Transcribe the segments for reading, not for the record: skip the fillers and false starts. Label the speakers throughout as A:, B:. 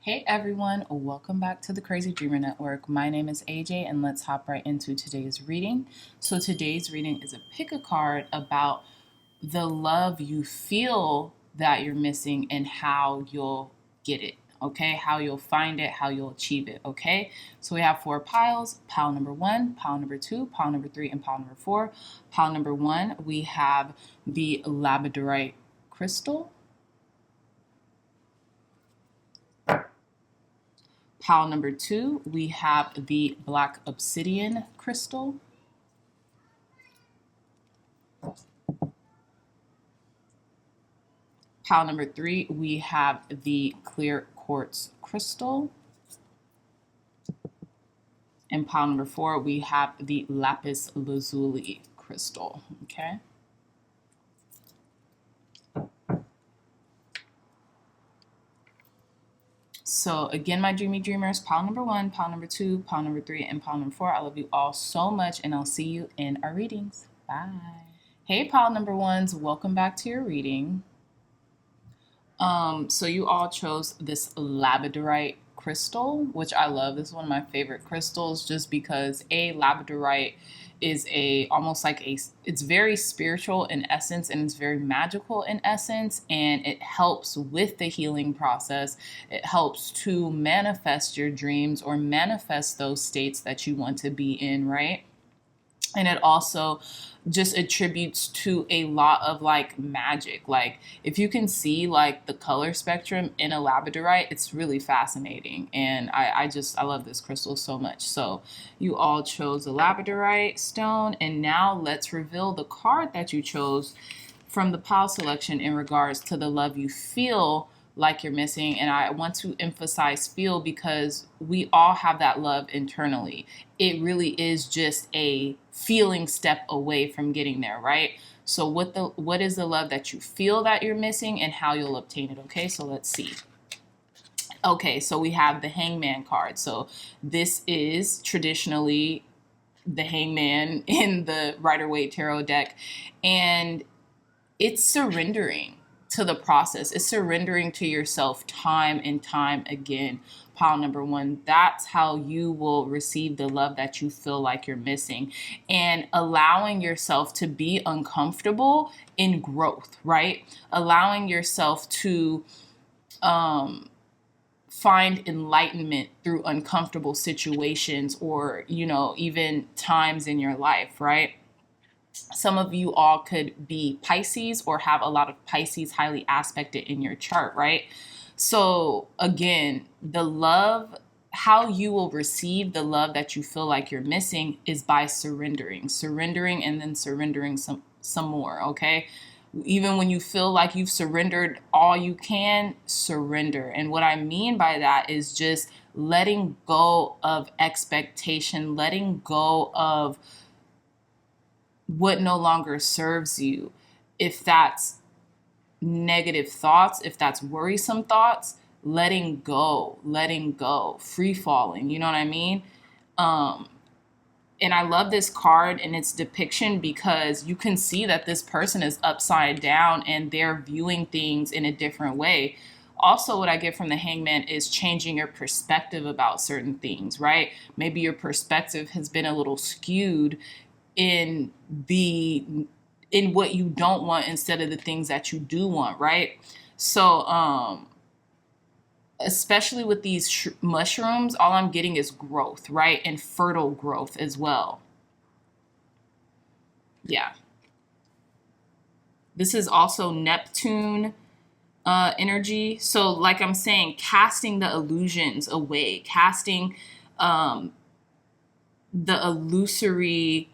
A: Hey everyone, welcome back to the Crazy Dreamer Network. My name is AJ and let's hop right into today's reading. So today's reading is a pick a card about the love you feel that you're missing and how you'll get it, okay? How you'll find it, how you'll achieve it, okay? So we have 4 piles, pile number 1, pile number 2, pile number 3, and pile number 4. Pile number 1, we have the labradorite crystal. Pile number 2, we have the black obsidian crystal. Pile number 3, we have the clear quartz crystal. And pile number 4, we have the lapis lazuli crystal, okay? So again, my dreamy dreamers, pile number 1, pile number 2, pile number 3, and pile number 4. I love you all so much, and I'll see you in our readings. Bye. Hey, pile number 1s, welcome back to your reading. So you all chose this labradorite crystal, which I love. This is one of my favorite crystals just because labradorite is it's very spiritual in essence and it's very magical in essence, and it helps with the healing process. It helps to manifest your dreams or manifest those states that you want to be in, right? And it also just attributes to a lot of like magic. Like if you can see like the color spectrum in a labradorite, it's really fascinating. And I love this crystal so much. So you all chose a labradorite stone, and now let's reveal the card that you chose from the pile selection in regards to the love you feel like you're missing. And I want to emphasize feel because we all have that love internally. It really is just a feeling step away from getting there, right? So what is the love that you feel that you're missing and how you'll obtain it, okay? So let's see. Okay, so we have the Hangman card. So this is traditionally the Hangman in the Rider-Waite Tarot deck, and it's surrendering to the process. It's surrendering to yourself time and time again. Pile number 1, that's how you will receive the love that you feel like you're missing, and allowing yourself to be uncomfortable in growth, right? Allowing yourself to find enlightenment through uncomfortable situations or, even times in your life, right? Some of you all could be Pisces or have a lot of Pisces highly aspected in your chart, right? So again, how you will receive the love that you feel like you're missing is by surrendering and then surrendering some more, okay? Even when you feel like you've surrendered all you can, surrender. And what I mean by that is just letting go of expectation, letting go of what no longer serves you. If that's negative thoughts, if that's worrisome thoughts, letting go, free falling, you know what I mean? And I love this card and its depiction because you can see that this person is upside down and they're viewing things in a different way. Also, what I get from the Hangman is changing your perspective about certain things, right? Maybe your perspective has been a little skewed in what you don't want instead of the things that you do want, right? So especially with these mushrooms, all I'm getting is growth, right? And fertile growth as well. Yeah. This is also Neptune energy. So like I'm saying, casting the illusions away, casting the illusory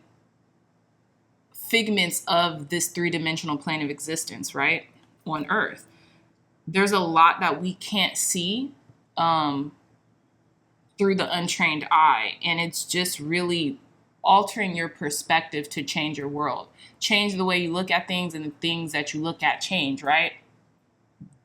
A: figments of this 3-dimensional plane of existence, right? On Earth. There's a lot that we can't see through the untrained eye. And it's just really altering your perspective to change your world. Change the way you look at things, and the things that you look at change, right?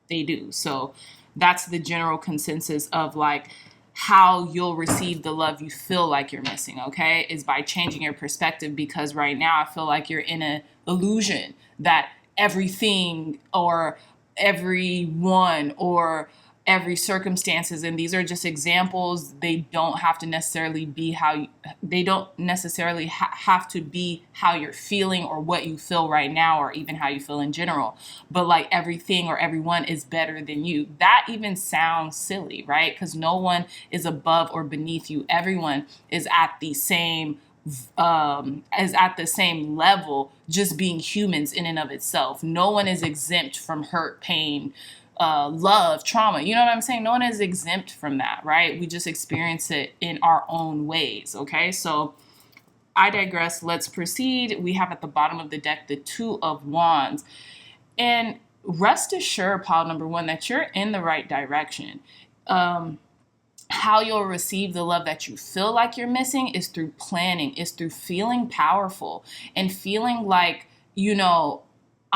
A: They do. So that's the general consensus of like how you'll receive the love you feel like you're missing, okay? Is by changing your perspective, because right now I feel like you're in an illusion that everything or everyone or every circumstances, and these are just examples. They don't have to necessarily be have to be how you're feeling or what you feel right now or even how you feel in general, but like everything or everyone is better than you. That even sounds silly, right? Because no one is above or beneath you. Everyone is at the same level, just being humans in and of itself. No one is exempt from hurt, pain, love, trauma. You know what I'm saying? No one is exempt from that, right? We just experience it in our own ways. Okay, so I digress. Let's proceed. We have at the bottom of the deck the Two of Wands, and rest assured, pile number one, that you're in the right direction. How you'll receive the love that you feel like you're missing is through planning, is through feeling powerful and feeling like,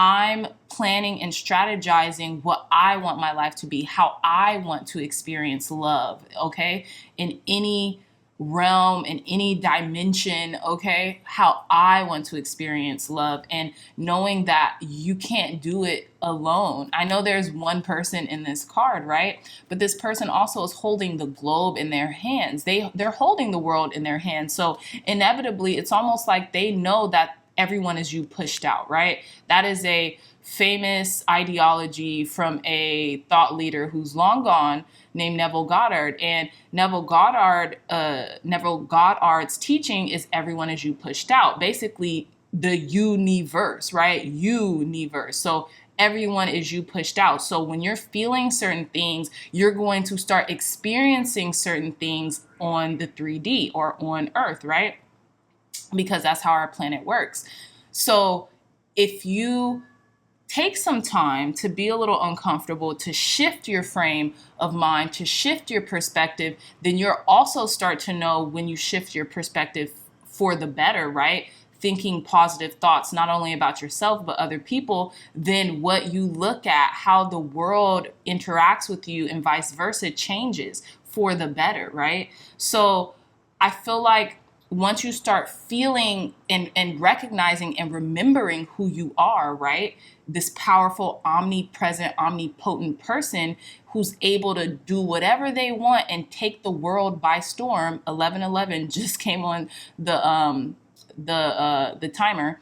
A: I'm planning and strategizing what I want my life to be, how I want to experience love, okay? In any realm, in any dimension, okay? How I want to experience love, and knowing that you can't do it alone. I know there's one person in this card, right? But this person also is holding the globe in their hands. They're holding the world in their hands. So inevitably, it's almost like they know that everyone is you pushed out, right? That is a famous ideology from a thought leader who's long gone, named Neville Goddard. And Neville Goddard's teaching is everyone is you pushed out. Basically, the universe, right? Universe. So everyone is you pushed out. So when you're feeling certain things, you're going to start experiencing certain things on the 3D or on Earth, right? Because that's how our planet works. So if you take some time to be a little uncomfortable, to shift your frame of mind, to shift your perspective, then you'll also start to know when you shift your perspective for the better, right? Thinking positive thoughts, not only about yourself, but other people, then what you look at, how the world interacts with you and vice versa changes for the better, right? So I feel like once you start feeling and recognizing and remembering who you are, right? This powerful, omnipresent, omnipotent person who's able to do whatever they want and take the world by storm. 1111 just came on the timer.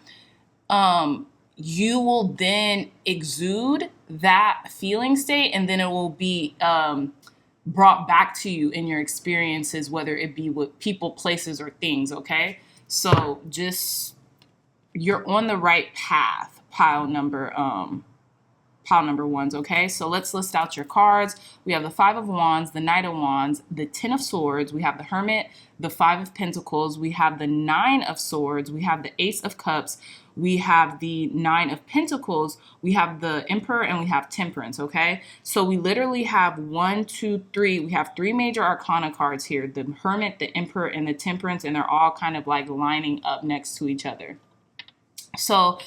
A: You will then exude that feeling state, and then it will be brought back to you in your experiences, whether it be with people, places, or things, okay? So just, you're on the right path, pile number ones, okay? So let's list out your cards. We have the Five of Wands, the Knight of Wands, the Ten of Swords, we have the Hermit, the Five of Pentacles, we have the Nine of Swords, we have the Ace of Cups, we have the Nine of Pentacles, we have the Emperor, and we have Temperance, okay? So we literally have 1, 2, 3. We have 3 major arcana cards here, the Hermit, the Emperor, and the Temperance, and they're all kind of like lining up next to each other. So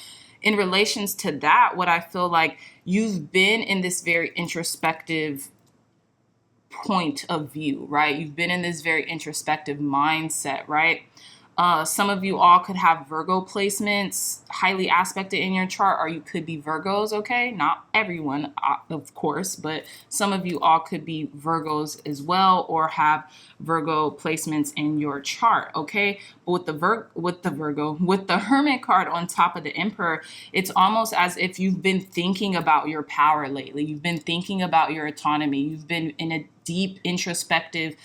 A: in relations to that, what I feel like you've been in this very introspective point of view, right? You've been in this very introspective mindset, right? Some of you all could have Virgo placements highly aspected in your chart, or you could be Virgos, okay? Not everyone, of course, but some of you all could be Virgos as well, or have Virgo placements in your chart, okay? But with the Hermit card on top of the Emperor, it's almost as if you've been thinking about your power lately. You've been thinking about your autonomy. You've been in a deep introspective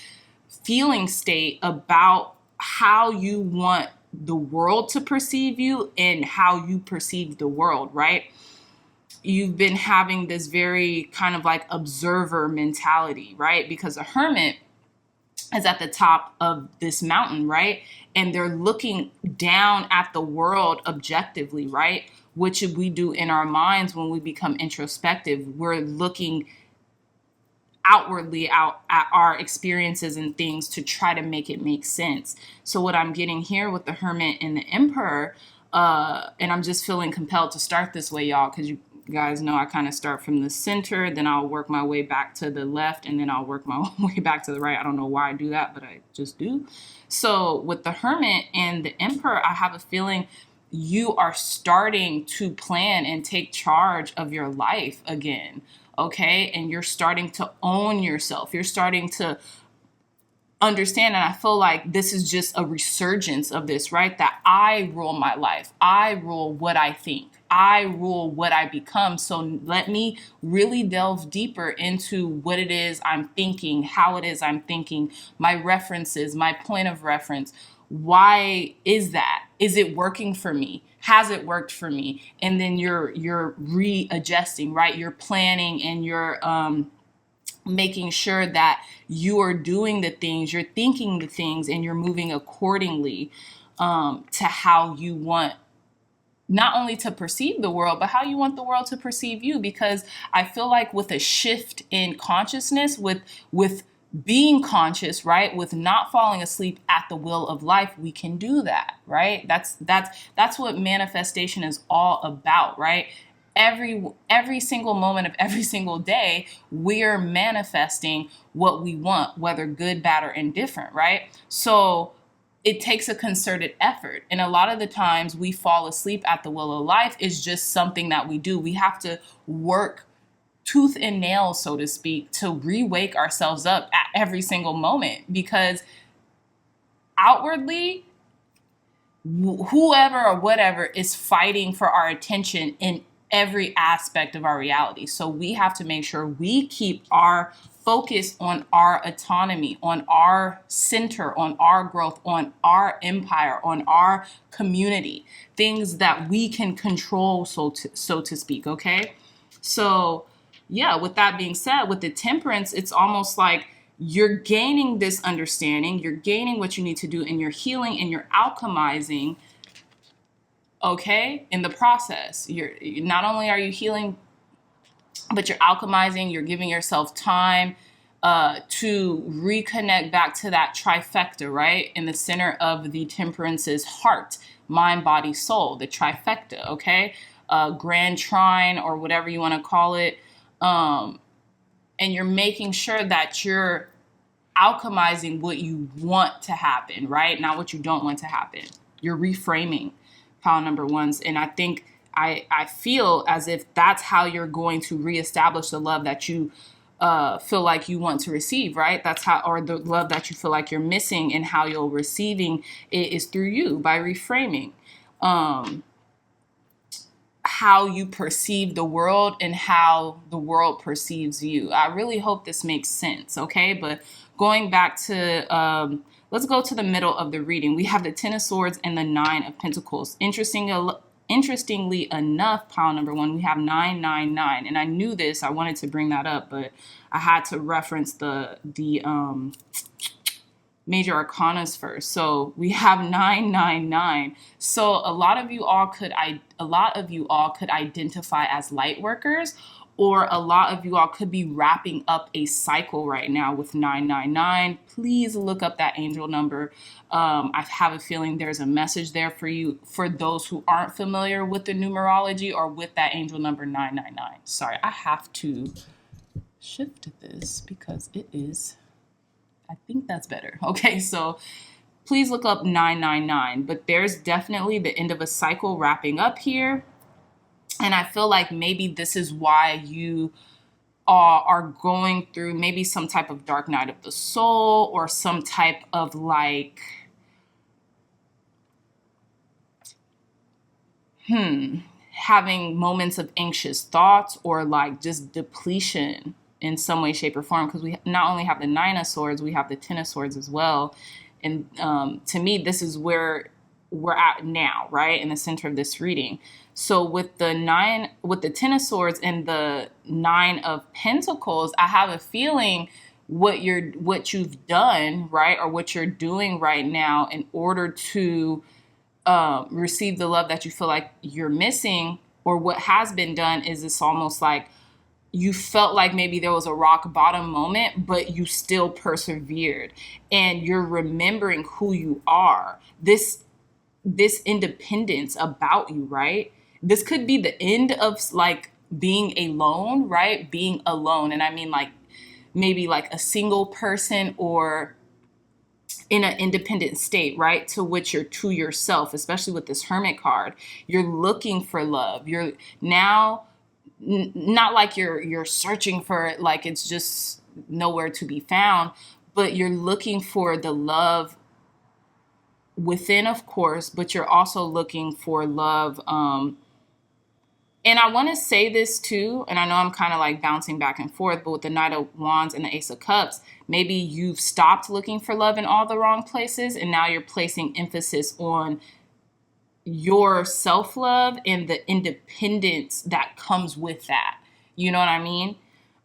A: feeling state about how you want the world to perceive you and how you perceive the world, right? You've been having this very kind of like observer mentality, right? Because a hermit is at the top of this mountain, right? And they're looking down at the world objectively, right? Which we do in our minds when we become introspective. We're looking outwardly out at our experiences and things to try to make it make sense. So what I'm getting here with the Hermit and the Emperor, and I'm just feeling compelled to start this way, y'all, because you guys know I kind of start from the center, then I'll work my way back to the left, and then I'll work my way back to the right. I don't know why I do that, but I just do. So with the Hermit and the Emperor, I have a feeling you are starting to plan and take charge of your life again. okay? And you're starting to own yourself. You're starting to understand, and I feel like this is just a resurgence of this, right? That I rule my life. I rule what I think. I rule what I become. So let me really delve deeper into what it is I'm thinking, how it is I'm thinking, my references, my point of reference. Why is that? Is it working for me? Has it worked for me? And then you're readjusting, right? You're planning and you're making sure that you are doing the things, you're thinking the things, and you're moving accordingly to how you want not only to perceive the world, but how you want the world to perceive you. Because I feel like with a shift in consciousness, with being conscious, right, with not falling asleep at the wheel of life, we can do that, right? That's what manifestation is all about, right? Every single moment of every single day, we're manifesting what we want, whether good, bad, or indifferent, right? So it takes a concerted effort. And a lot of the times we fall asleep at the wheel of life is just something that we do. We have to work tooth and nail, so to speak, to re-wake ourselves up at every single moment, because outwardly, whoever or whatever is fighting for our attention in every aspect of our reality. So we have to make sure we keep our focus on our autonomy, on our center, on our growth, on our empire, on our community, things that we can control, so to speak, okay? So yeah, with that being said, with the temperance, it's almost like you're gaining this understanding, you're gaining what you need to do, and you're healing and you're alchemizing, okay, in the process. You're not only are you healing, but you're alchemizing, you're giving yourself time to reconnect back to that trifecta, right? In the center of the temperance's heart, mind, body, soul, the trifecta, okay? Grand trine, or whatever you want to call it. And you're making sure that you're alchemizing what you want to happen, right? Not what you don't want to happen. You're reframing pile number ones. And I think I feel as if that's how you're going to reestablish the love that you feel like you want to receive, right? That's how, or the love that you feel like you're missing, and how you're receiving it is through you, by reframing how you perceive the world and how the world perceives you. I really hope this makes sense, okay? But going back to, let's go to the middle of the reading. We have the Ten of Swords and the Nine of Pentacles. Interestingly enough, pile number one, we have 999. And I knew this, I wanted to bring that up, but I had to reference the major arcanas first. So we have 999. So a lot of you all could identify as light workers, or a lot of you all could be wrapping up a cycle right now with 999. Please look up that angel number. I have a feeling there's a message there for you, for those who aren't familiar with the numerology or with that angel number 999. Sorry, I have to shift this because it is, I think that's better. Okay, so please look up 999. But there's definitely the end of a cycle wrapping up here. And I feel like maybe this is why you are going through maybe some type of dark night of the soul, or some type of like, having moments of anxious thoughts, or like just depletion in some way, shape, or form, because we not only have the Nine of Swords, we have the Ten of Swords as well. And to me, this is where we're at now, right? In the center of this reading. So with the Ten of Swords and the Nine of Pentacles, I have a feeling what you've done, right? Or what you're doing right now in order to receive the love that you feel like you're missing, or what has been done, is it's almost like you felt like maybe there was a rock bottom moment, but you still persevered, and you're remembering who you are. This independence about you, right? This could be the end of like being alone, right? Being alone. And I mean like maybe like a single person, or in an independent state, right? To which you're to yourself, especially with this Hermit card. You're looking for love. You're now not like you're searching for it, like it's just nowhere to be found, but you're looking for the love within, of course, but you're also looking for love. And I want to say this too, and I know I'm kind of like bouncing back and forth, but with the Knight of Wands and the Ace of Cups, maybe you've stopped looking for love in all the wrong places, and now you're placing emphasis on your self-love and the independence that comes with that. You know what I mean?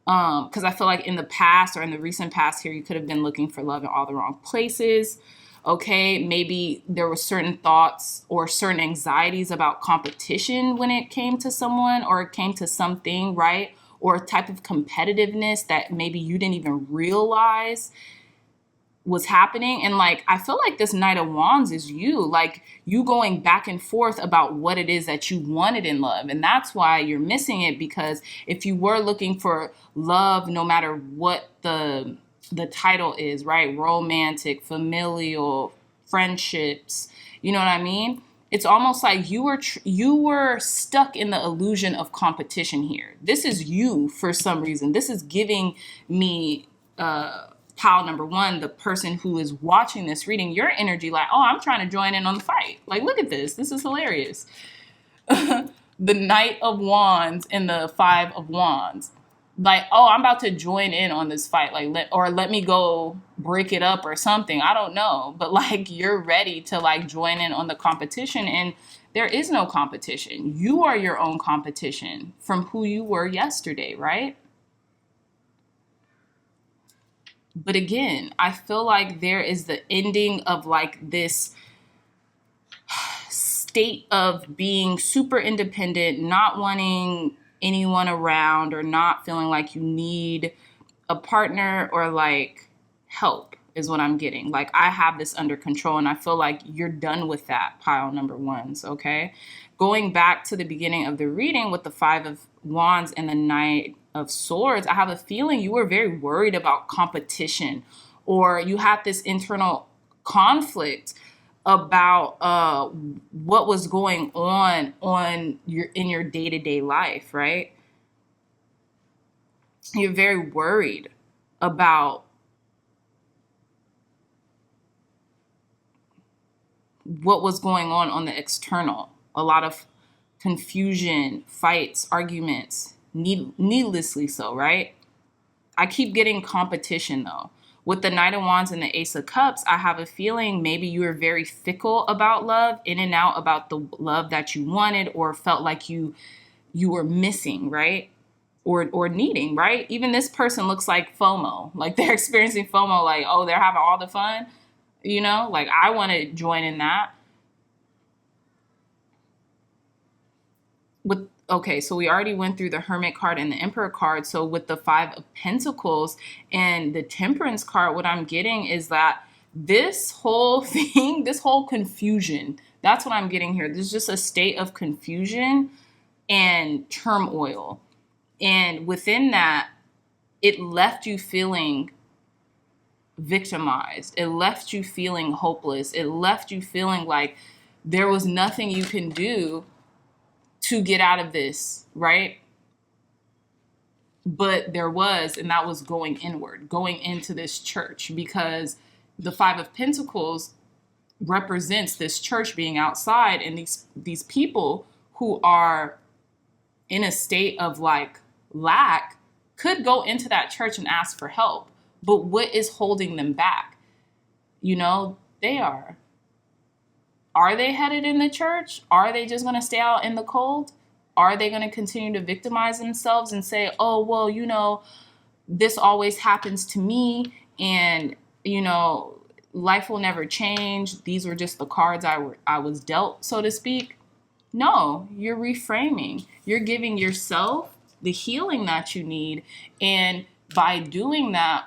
A: Because I feel like in the past, or in the recent past here, you could have been looking for love in all the wrong places. Okay, maybe there were certain thoughts or certain anxieties about competition when it came to someone or it came to something, right? Or a type of competitiveness that maybe you didn't even realize was happening. And like, I feel like this Knight of Wands is you, like you going back and forth about what it is that you wanted in love. And that's why you're missing it, because if you were looking for love, no matter what the title is, right? Romantic, familial, friendships, you know what I mean? It's almost like you were stuck in the illusion of competition here. This is you for some reason. This is giving me pile number one, the person who is watching this reading, your energy, like, oh, I'm trying to join in on the fight. Like, look at this. This is hilarious. The Knight of Wands and the Five of Wands. Like, oh, I'm about to join in on this fight. Like, let me go break it up or something. I don't know. But like, you're ready to like join in on the competition, and there is no competition. You are your own competition from who you were yesterday, right? But again, I feel like there is the ending of like this state of being super independent, not wanting anyone around, or not feeling like you need a partner or like help is what I'm getting. Like, I have this under control, and I feel like you're done with that, pile number ones, okay? Going back to the beginning of the reading with the Five of Wands and the Knight of Swords, I have a feeling you were very worried about competition, or you had this internal conflict about what was going on in your day-to-day life, right? You're very worried about what was going on the external. A lot of confusion, fights, arguments, needlessly so, right? I keep getting competition though. With the Knight of Wands and the Ace of Cups, I have a feeling maybe you were very fickle about love, in and out about the love that you wanted or felt like you were missing, right? Or needing, right? Even this person looks like FOMO, like they're experiencing FOMO, like, oh, they're having all the fun, you know? Like, I want to join in that. Okay, so we already went through the Hermit card and the Emperor card. So with the Five of Pentacles and the Temperance card, what I'm getting is that this whole thing, this whole confusion, that's what I'm getting here. There's just a state of confusion and turmoil. And within that, it left you feeling victimized. It left you feeling hopeless. It left you feeling like there was nothing you can do to get out of this, right? But there was, and that was going inward, going into this church, because the Five of Pentacles represents this church being outside, and these people who are in a state of like lack could go into that church and ask for help. But what is holding them back? You know, they are. Are they headed in the church? Are they just going to stay out in the cold? Are they going to continue to victimize themselves and say, oh, well, you know, this always happens to me, and, you know, life will never change. These were just the cards I was dealt, so to speak. No, you're reframing. You're giving yourself the healing that you need. And by doing that,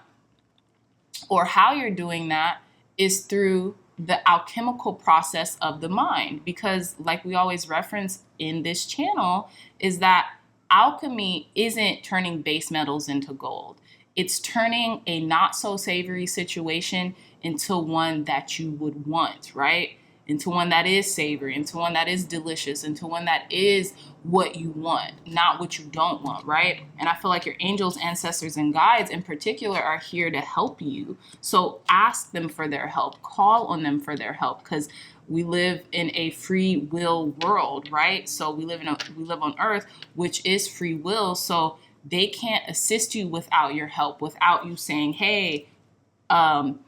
A: or how you're doing that, is through the alchemical process of the mind. Because like we always reference in this channel, is that alchemy isn't turning base metals into gold. It's turning a not so savory situation into one that you would want, right? into one that is savory, into one that is delicious, into one that is what you want, not what you don't want, right? And I feel like your angels, ancestors, and guides in particular are here to help you. So ask them for their help, call on them for their help, because we live in a free will world, right? So we live on earth, which is free will. So they can't assist you without your help, without you saying, hey, I'm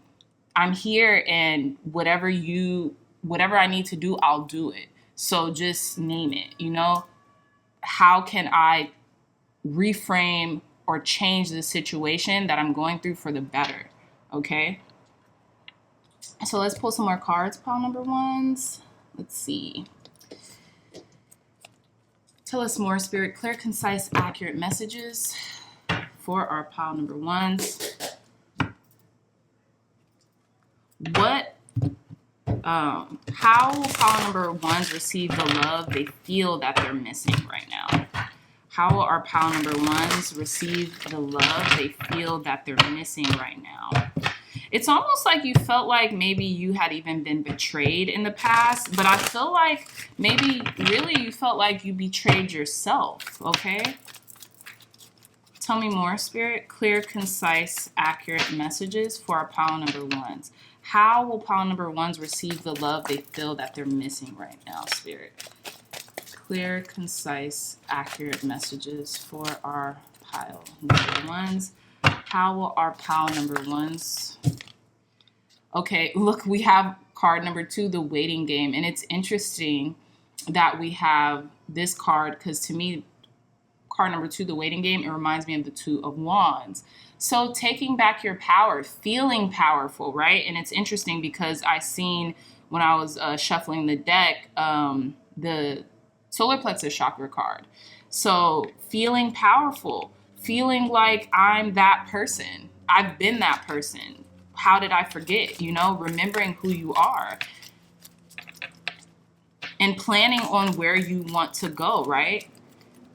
A: here, and whatever I need to do, I'll do it. So just name it, how can I reframe or change the situation that I'm going through for the better? Okay. So let's pull some more cards, pile number ones. Let's see. Tell us more, Spirit. Clear, concise, accurate messages for our pile number ones. How will pile number ones receive the love they feel that they're missing right now? How will our pile number ones receive the love they feel that they're missing right now? It's almost like you felt like maybe you had even been betrayed in the past, but I feel like maybe really you felt like you betrayed yourself, okay? Tell me more, Spirit. Clear, concise, accurate messages for our pile number ones. How will pile number ones receive the love they feel that they're missing right now, Spirit? Clear, concise, accurate messages for our pile number ones. How will our pile number ones... Okay, look, we have card number 2, the waiting game. And it's interesting that we have this card because to me, card number 2, the waiting game, it reminds me of the 2 of Wands. So taking back your power, feeling powerful, right? And it's interesting because I seen when I was shuffling the deck, the solar plexus chakra card. So feeling powerful, feeling like I'm that person. I've been that person. How did I forget? Remembering who you are and planning on where you want to go, right?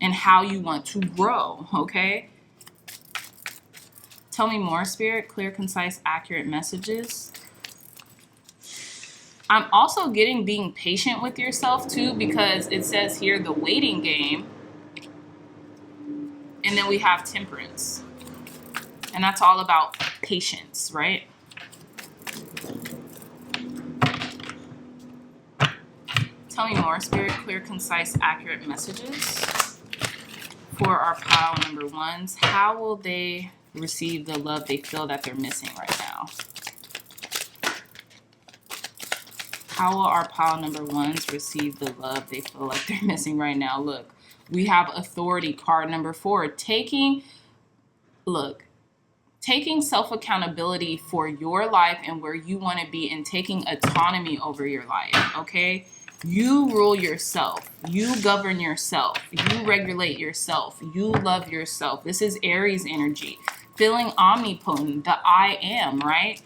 A: And how you want to grow, okay? Tell me more, Spirit. Clear, concise, accurate messages. I'm also getting being patient with yourself too, because it says here the waiting game. And then we have temperance. And that's all about patience, right? Tell me more, Spirit. Clear, concise, accurate messages for our pile number ones. How will they receive the love they feel that they're missing right now? How will our pile number ones receive the love they feel like they're missing right now? Look, we have authority, card number 4. Taking self-accountability for your life and where you want to be and taking autonomy over your life, okay? You rule yourself. You govern yourself. You regulate yourself. You love yourself. This is Aries energy. Feeling omnipotent, the I am, right?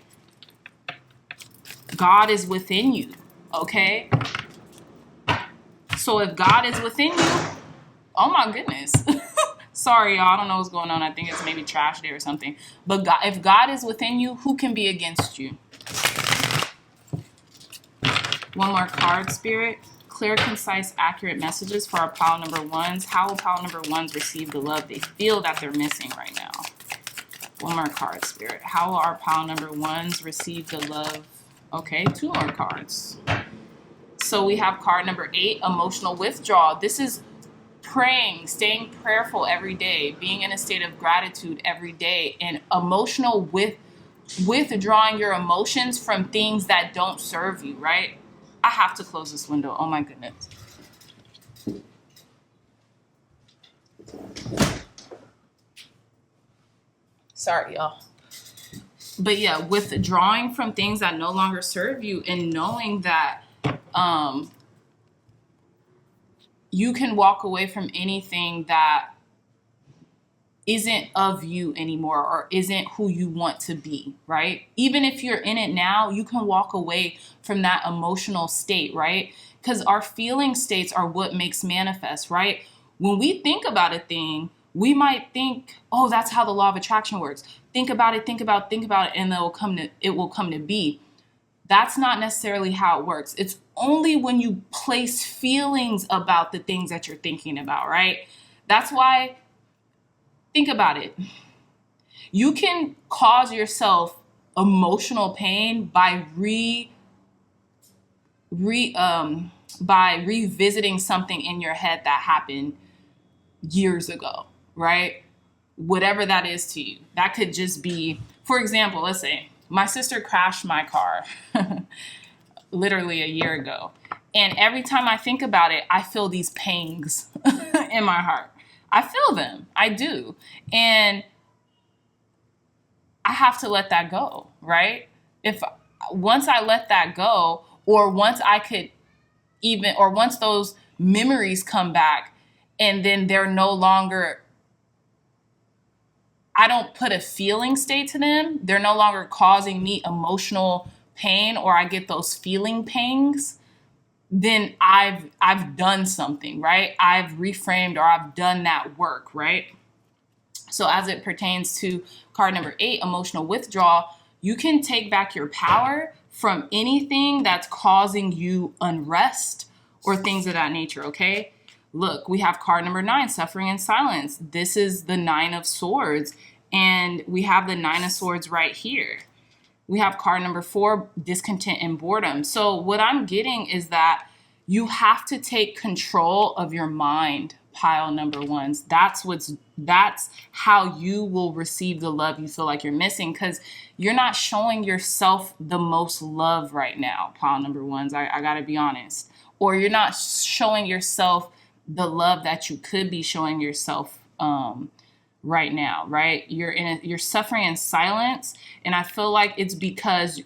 A: God is within you, okay? So if God is within you, oh my goodness. Sorry, y'all. I don't know what's going on. I think it's maybe trash day or something. But God, if God is within you, who can be against you? One more card, Spirit. Clear, concise, accurate messages for our pile number ones. How will pile number ones receive the love they feel that they're missing right now? One more card, Spirit. How will our pile number ones receive the love? Okay, 2 more cards. So we have card number 8, emotional withdrawal. This is praying, staying prayerful every day, being in a state of gratitude every day, and emotional withdrawing your emotions from things that don't serve you, right? I have to close this window. Oh my goodness. Sorry, y'all. But yeah, withdrawing from things that no longer serve you and knowing that you can walk away from anything that isn't of you anymore or isn't who you want to be, right? Even if you're in it now, you can walk away from that emotional state, right? Because our feeling states are what makes manifest, right? When we think about a thing, we might think, oh, that's how the law of attraction works. Think about it, and it will come to be. That's not necessarily how it works. It's only when you place feelings about the things that you're thinking about, right? That's why, think about it. You can cause yourself emotional pain by by revisiting something in your head that happened years ago, right? Whatever that is to you. That could just be, for example, let's say my sister crashed my car literally a year ago. And every time I think about it, I feel these pangs in my heart. I feel them. I do. And I have to let that go, right? If once I let that go, or once I could even, or once those memories come back and then they're no longer, I don't put a feeling state to them, they're no longer causing me emotional pain, or I get those feeling pangs, then I've done something, right? I've reframed, or I've done that work, right? So as it pertains to card number 8, emotional withdrawal, you can take back your power from anything that's causing you unrest or things of that nature, okay? Look, we have card number 9, suffering in silence. This is the 9 of swords, and we have the 9 of swords right here. We have card number 4, discontent and boredom. So what I'm getting is that you have to take control of your mind, pile number 1s. That's how you will receive the love you feel like you're missing, because you're not showing yourself the most love right now, pile number 1s. I gotta be honest. Or you're not showing yourself the love that you could be showing yourself right now, right? You're suffering in silence, and I feel like it's because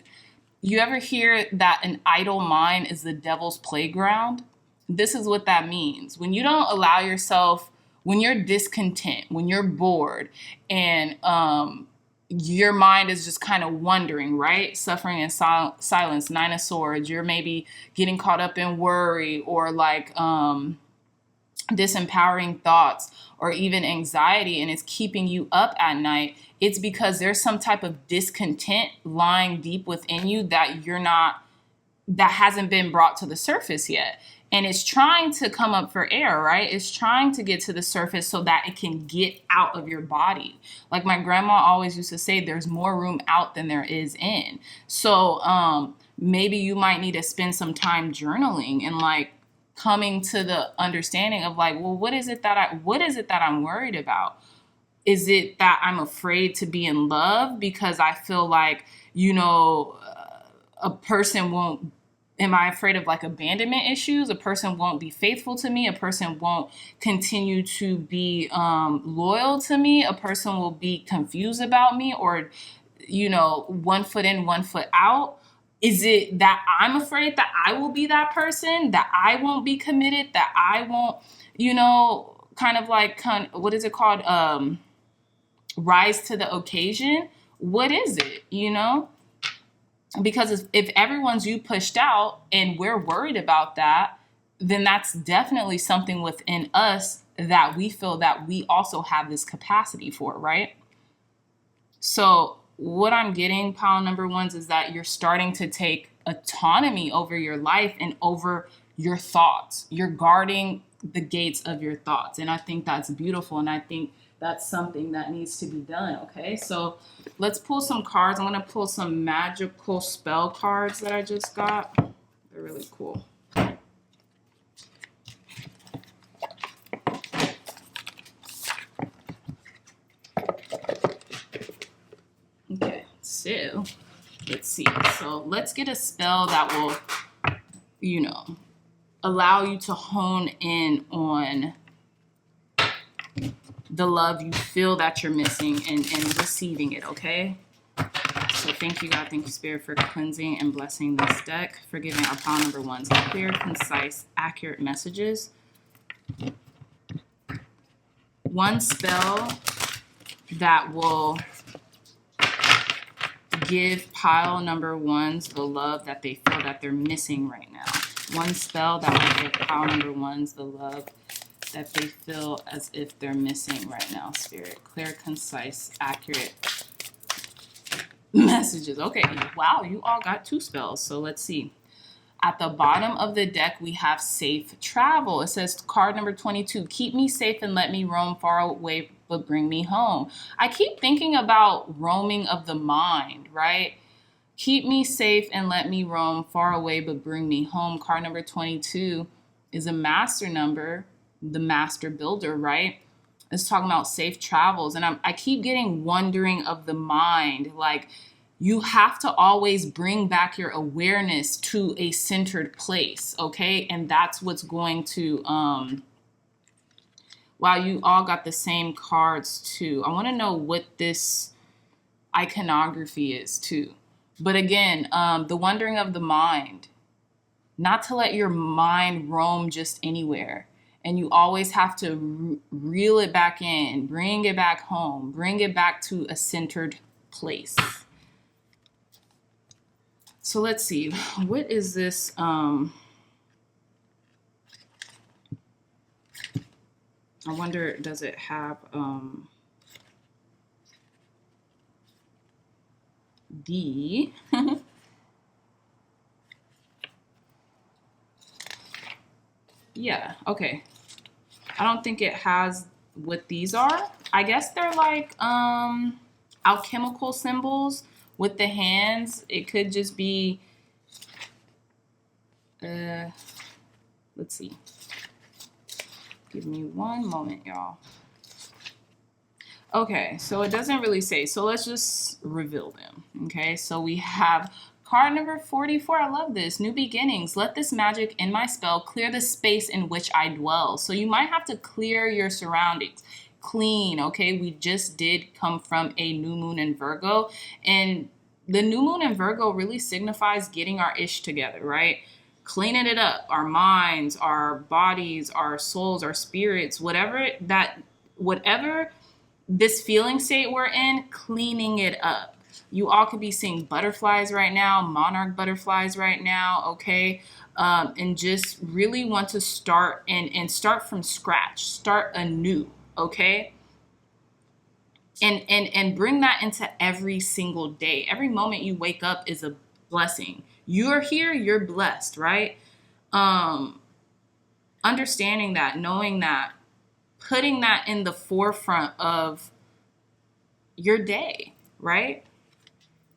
A: you ever hear that an idle mind is the devil's playground? This is what that means. When you don't allow yourself, when you're discontent, when you're bored, and your mind is just kind of wandering, right? Suffering in silence, 9 of swords. You're maybe getting caught up in worry, or like disempowering thoughts, or even anxiety, and it's keeping you up at night. It's because there's some type of discontent lying deep within you that that hasn't been brought to the surface yet. And it's trying to come up for air, right? It's trying to get to the surface so that it can get out of your body. Like my grandma always used to say, there's more room out than there is in. So maybe you might need to spend some time journaling and like coming to the understanding of like, well, what is it that I'm worried about? Is it that I'm afraid to be in love because I feel like, a person won't, am I afraid of like abandonment issues? A person won't be faithful to me. A person won't continue to be loyal to me. A person will be confused about me, or, 1 foot in, 1 foot out. Is it that I'm afraid that I will be that person, that I won't be committed, that I won't, what is it called? Rise to the occasion? What is it, Because if everyone's you pushed out and we're worried about that, then that's definitely something within us that we feel that we also have this capacity for, right? So what I'm getting, pile number 1s, is that you're starting to take autonomy over your life and over your thoughts. You're guarding the gates of your thoughts. And I think that's beautiful. And I think that's something that needs to be done. Okay, so let's pull some cards. I'm going to pull some magical spell cards that I just got. They're really cool. Okay, so let's see. So let's get a spell that will, allow you to hone in on the love you feel that you're missing and receiving it, okay? So thank you, God. Thank you, Spirit, for cleansing and blessing this deck, for giving our pile number 1s clear, concise, accurate messages. One spell that will give pile number 1s the love that they feel that they're missing right now. One spell that will give pile number 1s the love that they feel as if they're missing right now, Spirit. Clear, concise, accurate messages. Okay, wow, you all got 2 spells. So let's see. At the bottom of the deck, we have safe travel. It says card number 22, keep me safe and let me roam far away, but bring me home. I keep thinking about roaming of the mind, right? Keep me safe and let me roam far away, but bring me home. Card number 22 is a master number, the master builder, right? It's talking about safe travels. And I keep getting wandering of the mind. Like, you have to always bring back your awareness to a centered place, okay? And that's what's going to, wow, you all got the same cards too. I want to know what this iconography is too. But again, the wandering of the mind, not to let your mind roam just anywhere. And you always have to reel it back in, bring it back home, bring it back to a centered place. So let's see, what is this? I wonder, does it have D? Yeah, okay. I don't think it has what these are. I guess they're like alchemical symbols with the hands. It could just be, let's see. Give me one moment, y'all. Okay, so it doesn't really say. So let's just reveal them. Okay, so we have card number 44. I love this. New beginnings. Let this magic in my spell clear the space in which I dwell. So you might have to clear your surroundings. Clean, okay? We just did come from a new moon in Virgo. And the new moon in Virgo really signifies getting our ish together, right? Cleaning it up. Our minds, our bodies, our souls, our spirits, whatever this feeling state we're in, cleaning it up. You all could be seeing butterflies right now, monarch butterflies right now, okay? And just really want to start and start from scratch, start anew, okay? And bring that into every single day. Every moment you wake up is a blessing. You're here, you're blessed, right? Understanding that, knowing that, putting that in the forefront of your day, right?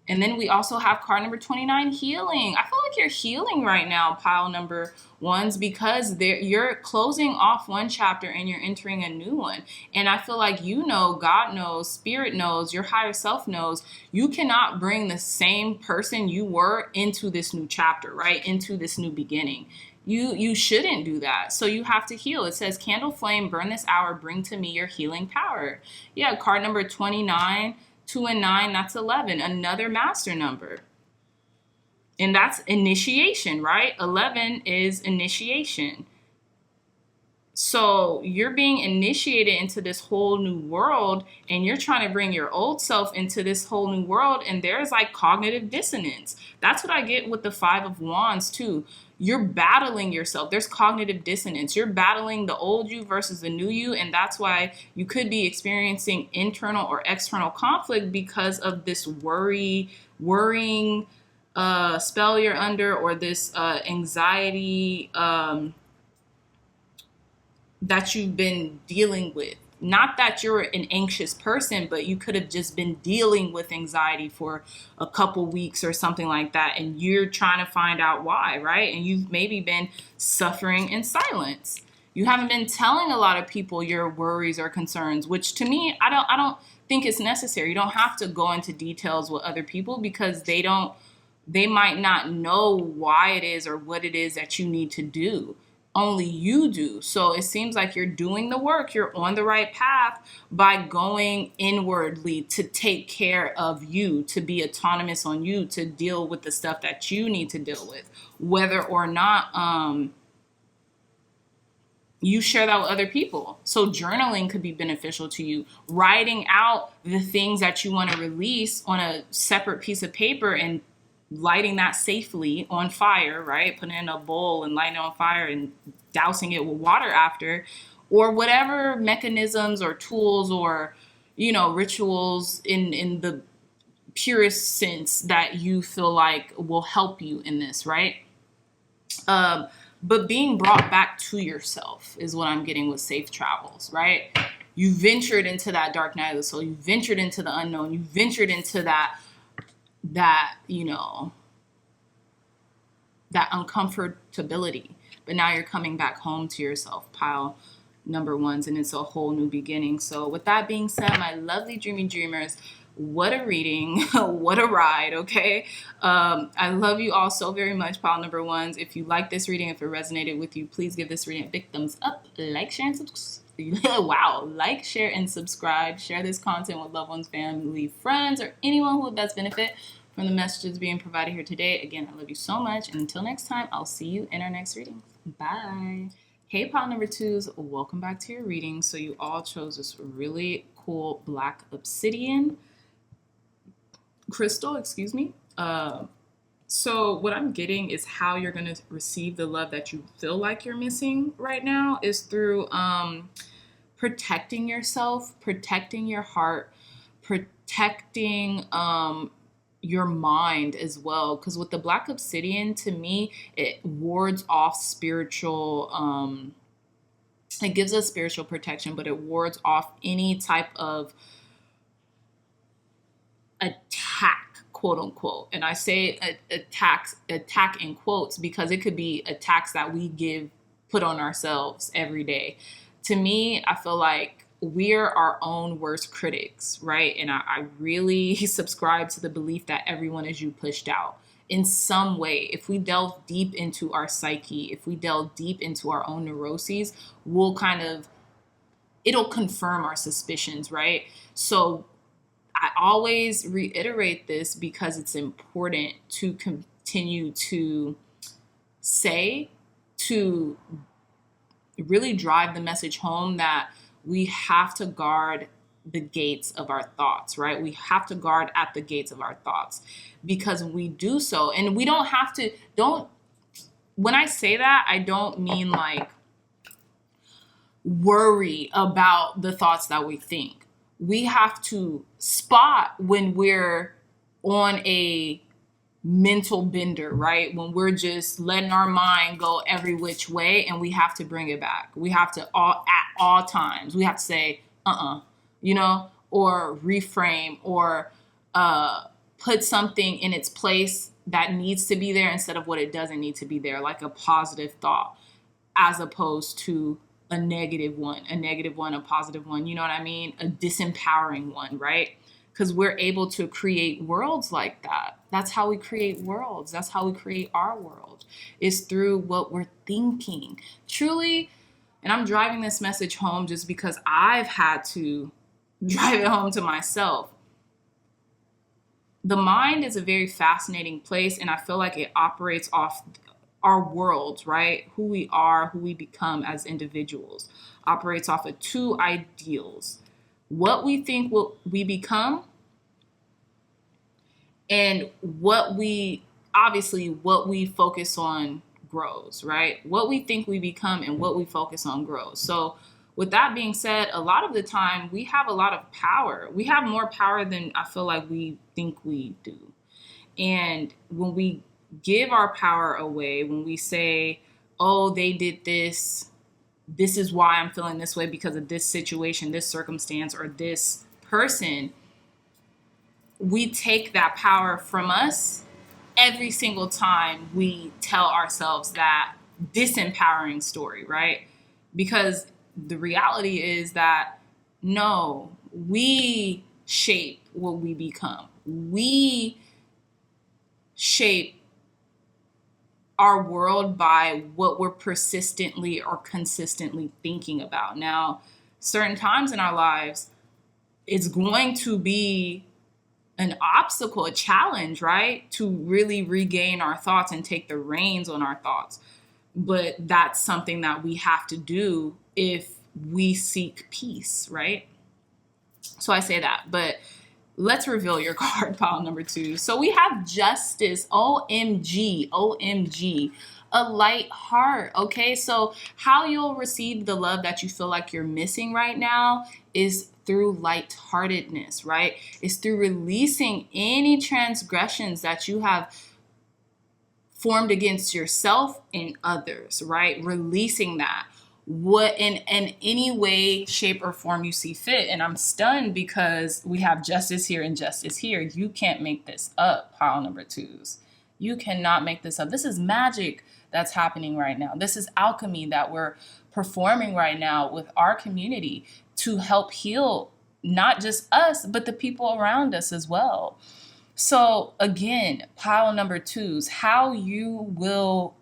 A: And then we also have card number 29, healing. I feel like you're healing right now, pile number ones, because you're closing off one chapter and you're entering a new one. And I feel like, you know, God knows, spirit knows, your higher self knows, you cannot bring the same person you were into this new chapter, right? Into this new beginning. You shouldn't do that. So you have to heal. It says, candle flame, burn this hour, bring to me your healing power. Yeah, card number 29, 2 and 9, that's 11, another master number. And that's initiation, right? 11 is initiation. So you're being initiated into this whole new world, and you're trying to bring your old self into this whole new world, and there's like cognitive dissonance. That's what I get with the 5 of Wands too. You're battling yourself. There's cognitive dissonance. You're battling the old you versus the new you, and that's why you could be experiencing internal or external conflict because of this worrying spell you're under, or this anxiety that you've been dealing with. Not that you're an anxious person, but you could have just been dealing with anxiety for a couple weeks or something like that, and you're trying to find out why, right? And you've maybe been suffering in silence. You haven't been telling a lot of people your worries or concerns, which to me, I don't think it's necessary. You don't have to go into details with other people, because they might not know why it is or what it is that you need to do. Only you do. So it seems like you're doing the work. You're on the right path by going inwardly to take care of you, to be autonomous on you, to deal with the stuff that you need to deal with, whether or not you share that with other people. So journaling could be beneficial to you. Writing out the things that you want to release on a separate piece of paper and lighting that safely on fire, right? Putting it in a bowl and lighting it on fire and dousing it with water after, or whatever mechanisms or tools or, rituals in the purest sense that you feel like will help you in this, right? But being brought back to yourself is what I'm getting with safe travels, right? You ventured into that dark night of the soul. You ventured into the unknown. You ventured into that that uncomfortability. But now you're coming back home to yourself, pile number ones, and it's a whole new beginning. So with that being said, my lovely dreamy dreamers, what a reading. What a ride. Okay. I love you all so very much, pile number ones. If you like this reading, if it resonated with you, please give this reading a big thumbs up, like, share, and subscribe. Wow, like, share, and subscribe. Share this content with loved ones, family, friends, or anyone who would best benefit from the messages being provided here today. Again, I love you so much, and until next time, I'll see you in our next readings. Bye. Hey, pile number twos, welcome back to your reading. So you all chose this really cool black obsidian crystal, excuse me. So what I'm getting is how you're going to receive the love that you feel like you're missing right now is through protecting yourself, protecting your heart, protecting your mind as well. Because with the black obsidian, to me, it wards off spiritual, it gives us spiritual protection, but it wards off any type of attack, quote unquote. And I say attack in quotes because it could be attacks that we put on ourselves every day. To me, I feel like we're our own worst critics, right? And I really subscribe to the belief that everyone is you pushed out in some way. If we delve deep into our psyche, if we delve deep into our own neuroses, it'll confirm our suspicions, right? So I always reiterate this because it's important to continue to really drive the message home that we have to guard the gates of our thoughts, right? We have to guard at the gates of our thoughts, because we do so, and we don't have to, when I say that, I don't mean like worry about the thoughts that we think. We have to spot when we're on a mental bender, right? When we're just letting our mind go every which way, and we have to bring it back. We have to at all times, we have to say, or reframe, or put something in its place that needs to be there instead of what it doesn't need to be there, like a positive thought, as opposed to a negative one, a positive one, you know what I mean? A disempowering one, right? Because we're able to create worlds like that. That's how we create worlds. That's how we create our world, is through what we're thinking. Truly, and I'm driving this message home just because I've had to drive it home to myself. The mind is a very fascinating place, and I feel like it operates off our world, right? Who we are, who we become as individuals, operates off of two ideals. What we think we become, and what we focus on grows, right? What we think we become and what we focus on grows. So with that being said, a lot of the time we have a lot of power. We have more power than I feel like we think we do. And when we give our power away, when we say, oh, they did this is why I'm feeling this way because of this situation, this circumstance, or this person, we take that power from us every single time we tell ourselves that disempowering story, right? Because the reality is that, no, we shape what we become. We shape our world by what we're persistently or consistently thinking about. Now, certain times in our lives, it's going to be an obstacle, a challenge, right? To really regain our thoughts and take the reins on our thoughts. But that's something that we have to do if we seek peace, right? So I say that, but let's reveal your card, pile number 2. So we have Justice. OMG. a light heart. Okay, so how you'll receive the love that you feel like you're missing right now is through lightheartedness, right? It's through releasing any transgressions that you have formed against yourself and others, right? Releasing that. What in any way, shape, or form you see fit. And I'm stunned because we have justice here and justice here. You can't make this up, pile number twos. You cannot make this up. This is magic that's happening right now. This is alchemy that we're performing right now with our community to help heal not just us, but the people around us as well. So again, pile number twos, how you will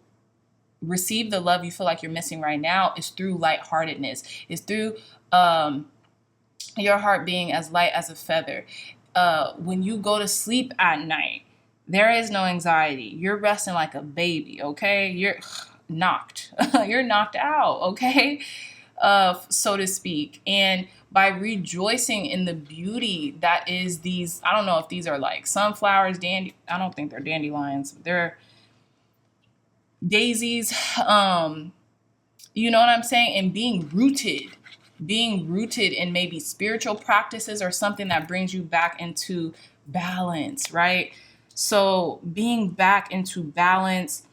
A: receive the love you feel like you're missing right now is through lightheartedness. It's through your heart being as light as a feather. When you go to sleep at night, there is no anxiety. You're resting like a baby, okay? You're knocked. You're knocked out, okay? So to speak. And by rejoicing in the beauty that is these, I don't know if these are like sunflowers, I don't think they're dandelions. They're daisies, you know what I'm saying? And being rooted in maybe spiritual practices or something that brings you back into balance, right? So being back into balance,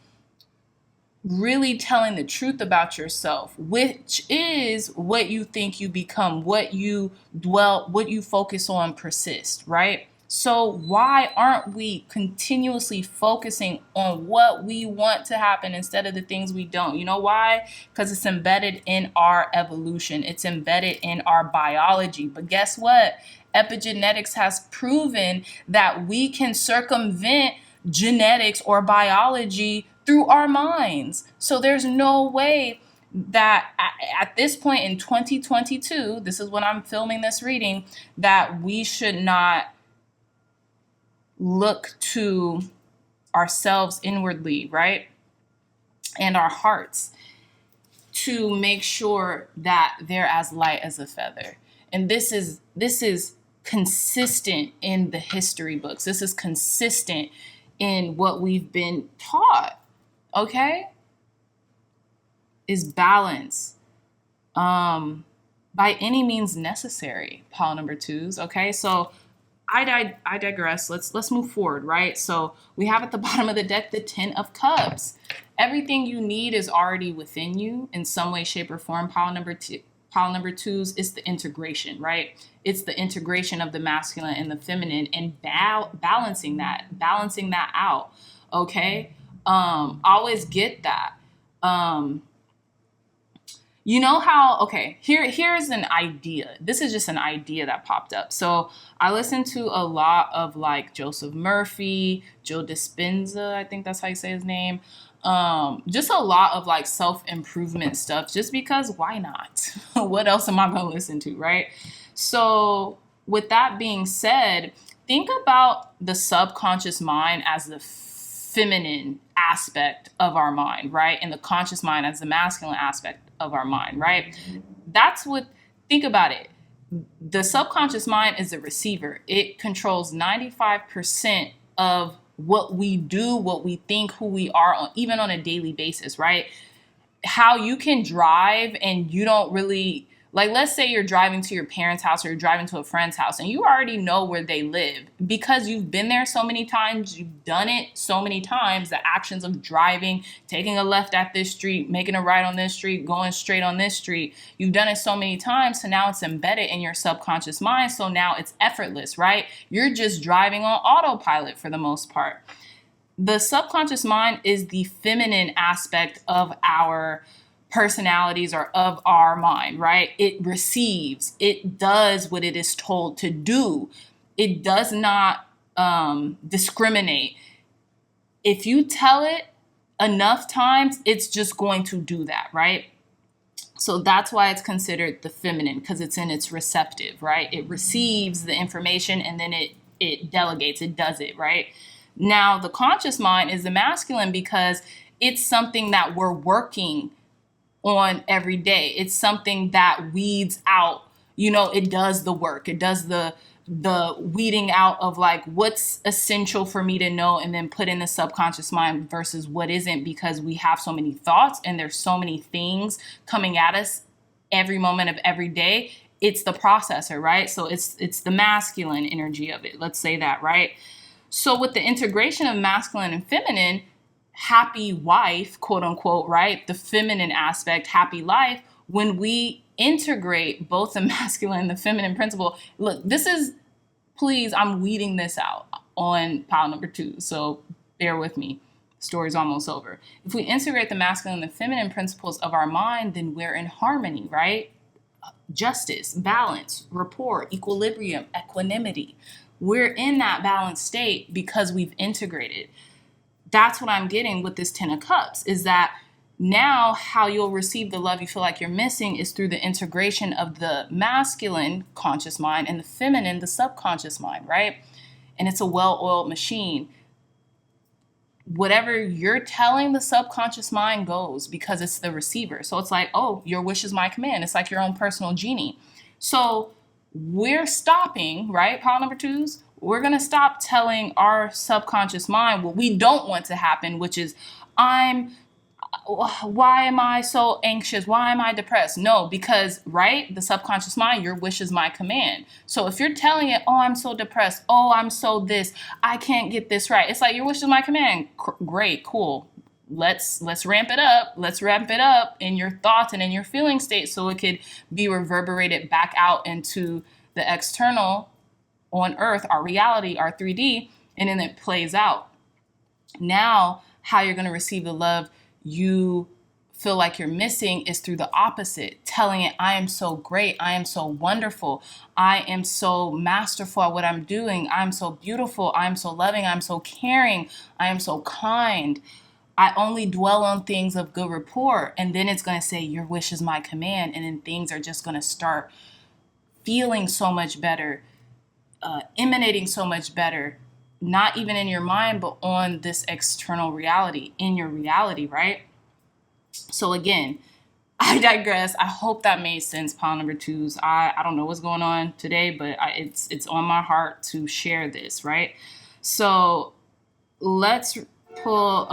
A: really telling the truth about yourself, which is what you think you become, what you focus on persist, right? So why aren't we continuously focusing on what we want to happen instead of the things we don't? You know why? Because it's embedded in our evolution. It's embedded in our biology. But guess what? Epigenetics has proven that we can circumvent genetics or biology through our minds. So there's no way that at this point in 2022, this is when I'm filming this reading, that we should not look to ourselves inwardly, right? And our hearts to make sure that they're as light as a feather. And this is consistent in the history books. This is consistent in what we've been taught, okay? Is balance by any means necessary, pile number twos, okay? So I digress. Let's move forward, right? So we have at the bottom of the deck the Ten of Cups. Everything you need is already within you in some way, shape, or form. Pile number twos is the integration, right? It's the integration of the masculine and the feminine and balancing that out, okay? Always get that. You know how, okay, here's an idea. This is just an idea that popped up. So I listened to a lot of like Joseph Murphy, Joe Dispenza, I think that's how you say his name. Just a lot of like self-improvement stuff, just because why not? What else am I going to listen to, right? So with that being said, think about the subconscious mind as the feminine aspect of our mind, right? And the conscious mind as the masculine aspect of our mind, right? Think about it. The subconscious mind is the receiver. It controls 95% of what we do, what we think, who we are, even on a daily basis, right? How you can drive and you don't really, like, let's say you're driving to your parents' house or you're driving to a friend's house and you already know where they live because you've been there so many times, you've done it so many times, the actions of driving, taking a left at this street, making a right on this street, going straight on this street, you've done it so many times, so now it's embedded in your subconscious mind, so now it's effortless, right? You're just driving on autopilot for the most part. The subconscious mind is the feminine aspect of our personalities or of our mind, right? It receives, it does what it is told to do. It does not discriminate. If you tell it enough times, it's just going to do that, right? So that's why it's considered the feminine, because it's in its receptive, right? It receives the information and then it delegates, it does it, right? Now, the conscious mind is the masculine because it's something that we're working on every day. It's something that weeds out, it does the work. It does the the weeding out of like what's essential for me to know and then put in the subconscious mind versus what isn't, because we have so many thoughts and there's so many things coming at us every moment of every day. It's the processor, right? So it's the masculine energy of it. Let's say that, right? So with the integration of masculine and feminine, happy wife, quote unquote, right? The feminine aspect, happy life, when we integrate both the masculine and the feminine principle. Look, this is, please, I'm weeding this out on pile number 2. So bear with me. Story's almost over. If we integrate the masculine and the feminine principles of our mind, then we're in harmony, right? Justice, balance, rapport, equilibrium, equanimity. We're in that balanced state because we've integrated. That's what I'm getting with this 10 of Cups, is that now how you'll receive the love you feel like you're missing is through the integration of the masculine conscious mind and the feminine, the subconscious mind, right? And it's a well-oiled machine. Whatever you're telling the subconscious mind goes, because it's the receiver. So it's like, oh, your wish is my command. It's like your own personal genie. So we're stopping, right? Pile number 2s. We're going to stop telling our subconscious mind what we don't want to happen, which is, why am I so anxious? Why am I depressed? No, because, right, the subconscious mind, your wish is my command. So if you're telling it, oh, I'm so depressed, oh, I'm so this, I can't get this right. It's like, your wish is my command. Great, cool. Let's ramp it up. Let's ramp it up in your thoughts and in your feeling state so it could be reverberated back out into the external on earth, our reality, our 3D, and then it plays out. Now, how you're going to receive the love you feel like you're missing is through the opposite, telling it, I am so great, I am so wonderful, I am so masterful at what I'm doing, I'm so beautiful, I'm so loving, I'm so caring, I am so kind, I only dwell on things of good rapport. And then it's going to say, your wish is my command, and then things are just going to start feeling so much better, emanating so much better, not even in your mind, but on this external reality, in your reality, right? So again, I digress. I hope that made sense, pile number 2s. I don't know what's going on today, but it's on my heart to share this, right? So let's pull,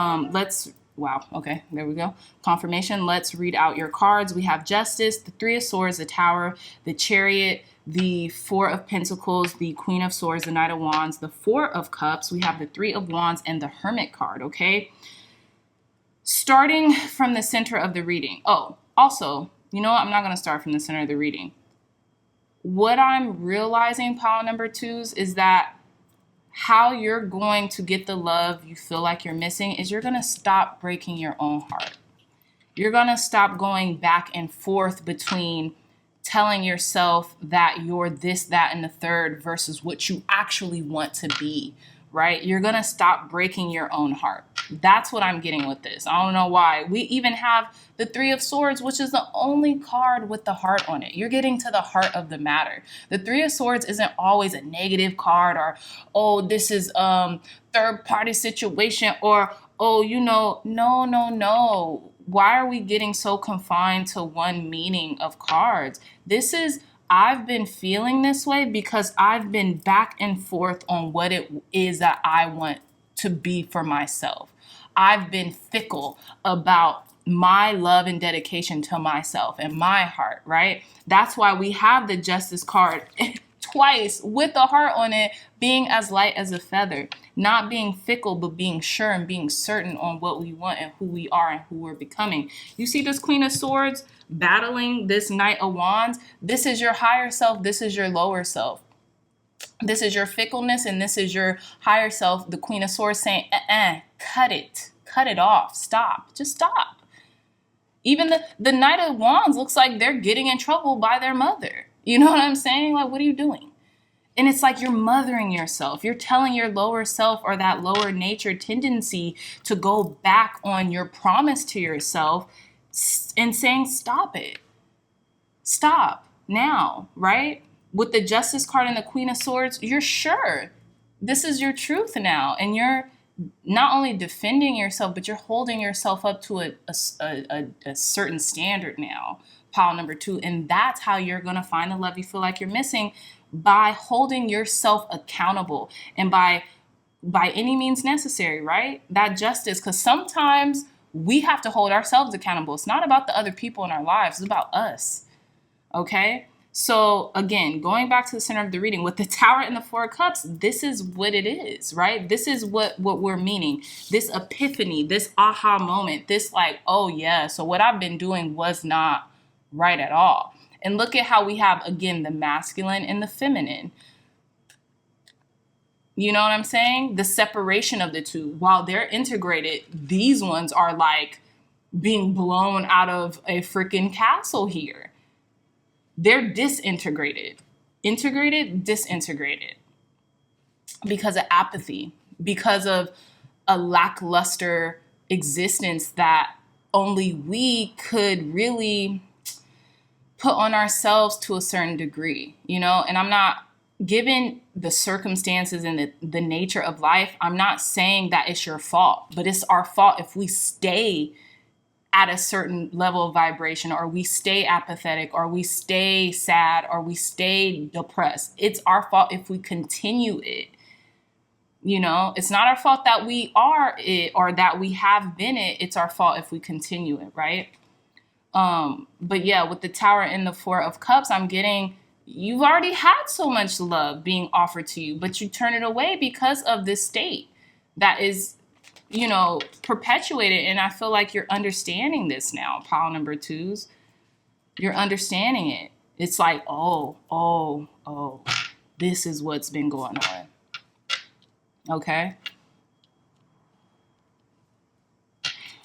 A: wow, okay, there we go. Confirmation. Let's read out your cards. We have Justice, the 3 of Swords, the Tower, the Chariot, the 4 of Pentacles, the Queen of Swords, the Knight of Wands, the 4 of Cups. We have the 3 of Wands and the Hermit card, okay? Starting from the center of the reading. Oh, also, you know what? I'm not going to start from the center of the reading. What I'm realizing, pile number 2s, is that how you're going to get the love you feel like you're missing is you're going to stop breaking your own heart. You're going to stop going back and forth between telling yourself that you're this, that, and the third versus what you actually want to be, right? You're going to stop breaking your own heart. That's what I'm getting with this. I don't know why. We even have the 3 of Swords, which is the only card with the heart on it. You're getting to the heart of the matter. The 3 of Swords isn't always a negative card or, oh, this is third party situation or, oh, no. Why are we getting so confined to one meaning of cards? This is, I've been feeling this way because I've been back and forth on what it is that I want to be for myself. I've been fickle about my love and dedication to myself and my heart, right? That's why we have the Justice card twice with the heart on it, being as light as a feather, not being fickle, but being sure and being certain on what we want and who we are and who we're becoming. You see this Queen of Swords battling this Knight of Wands? This is your higher self. This is your lower self. This is your fickleness, and this is your higher self. The Queen of Swords saying, cut it off. Stop. Just stop. Even the Knight of Wands looks like they're getting in trouble by their mother. You know what I'm saying? Like, what are you doing? And it's like you're mothering yourself. You're telling your lower self or that lower nature tendency to go back on your promise to yourself and saying, stop it. Stop now, right? With the Justice card and the Queen of Swords, you're sure this is your truth now. And you're not only defending yourself, but you're holding yourself up to a certain standard now, pile number 2. And that's how you're going to find the love you feel like you're missing by holding yourself accountable and by any means necessary, right? That justice, because sometimes we have to hold ourselves accountable. It's not about the other people in our lives, it's about us. Okay? So again, going back to the center of the reading, with the Tower and the Four of Cups, this is what it is, right? This is what we're meaning. This epiphany, this aha moment, this like, oh yeah, so what I've been doing was not right at all. And look at how we have, again, the masculine and the feminine. You know what I'm saying? The separation of the two. While they're integrated, these ones are like being blown out of a freaking castle here. They're disintegrated. Integrated, disintegrated. Because of apathy. Because of a lackluster existence that only we could really put on ourselves to a certain degree, you know? And I'm not, given the circumstances and the nature of life, I'm not saying that it's your fault, but it's our fault if we stay at a certain level of vibration, or we stay apathetic, or we stay sad, or we stay depressed. It's our fault if we continue it. You know, it's not our fault that we are it or that we have been it. It's our fault if we continue it, right? But yeah, with the Tower and the Four of Cups, I'm getting, you've already had so much love being offered to you, but you turn it away because of this state that is, you know, perpetuated. And I feel like you're understanding this now, pile number twos. You're understanding it. It's like, oh, this is what's been going on. Okay.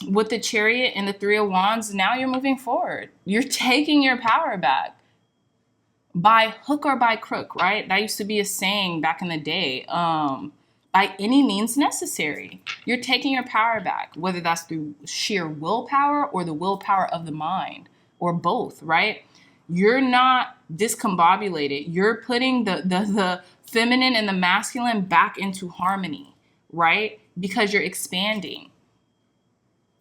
A: With the Chariot and the Three of Wands, now you're moving forward. You're taking your power back. By hook or by crook, right? That used to be a saying back in the day. By any means necessary. You're taking your power back, whether that's through sheer willpower or the willpower of the mind, or both, right? You're not discombobulated. You're putting the feminine and the masculine back into harmony, right? Because you're expanding.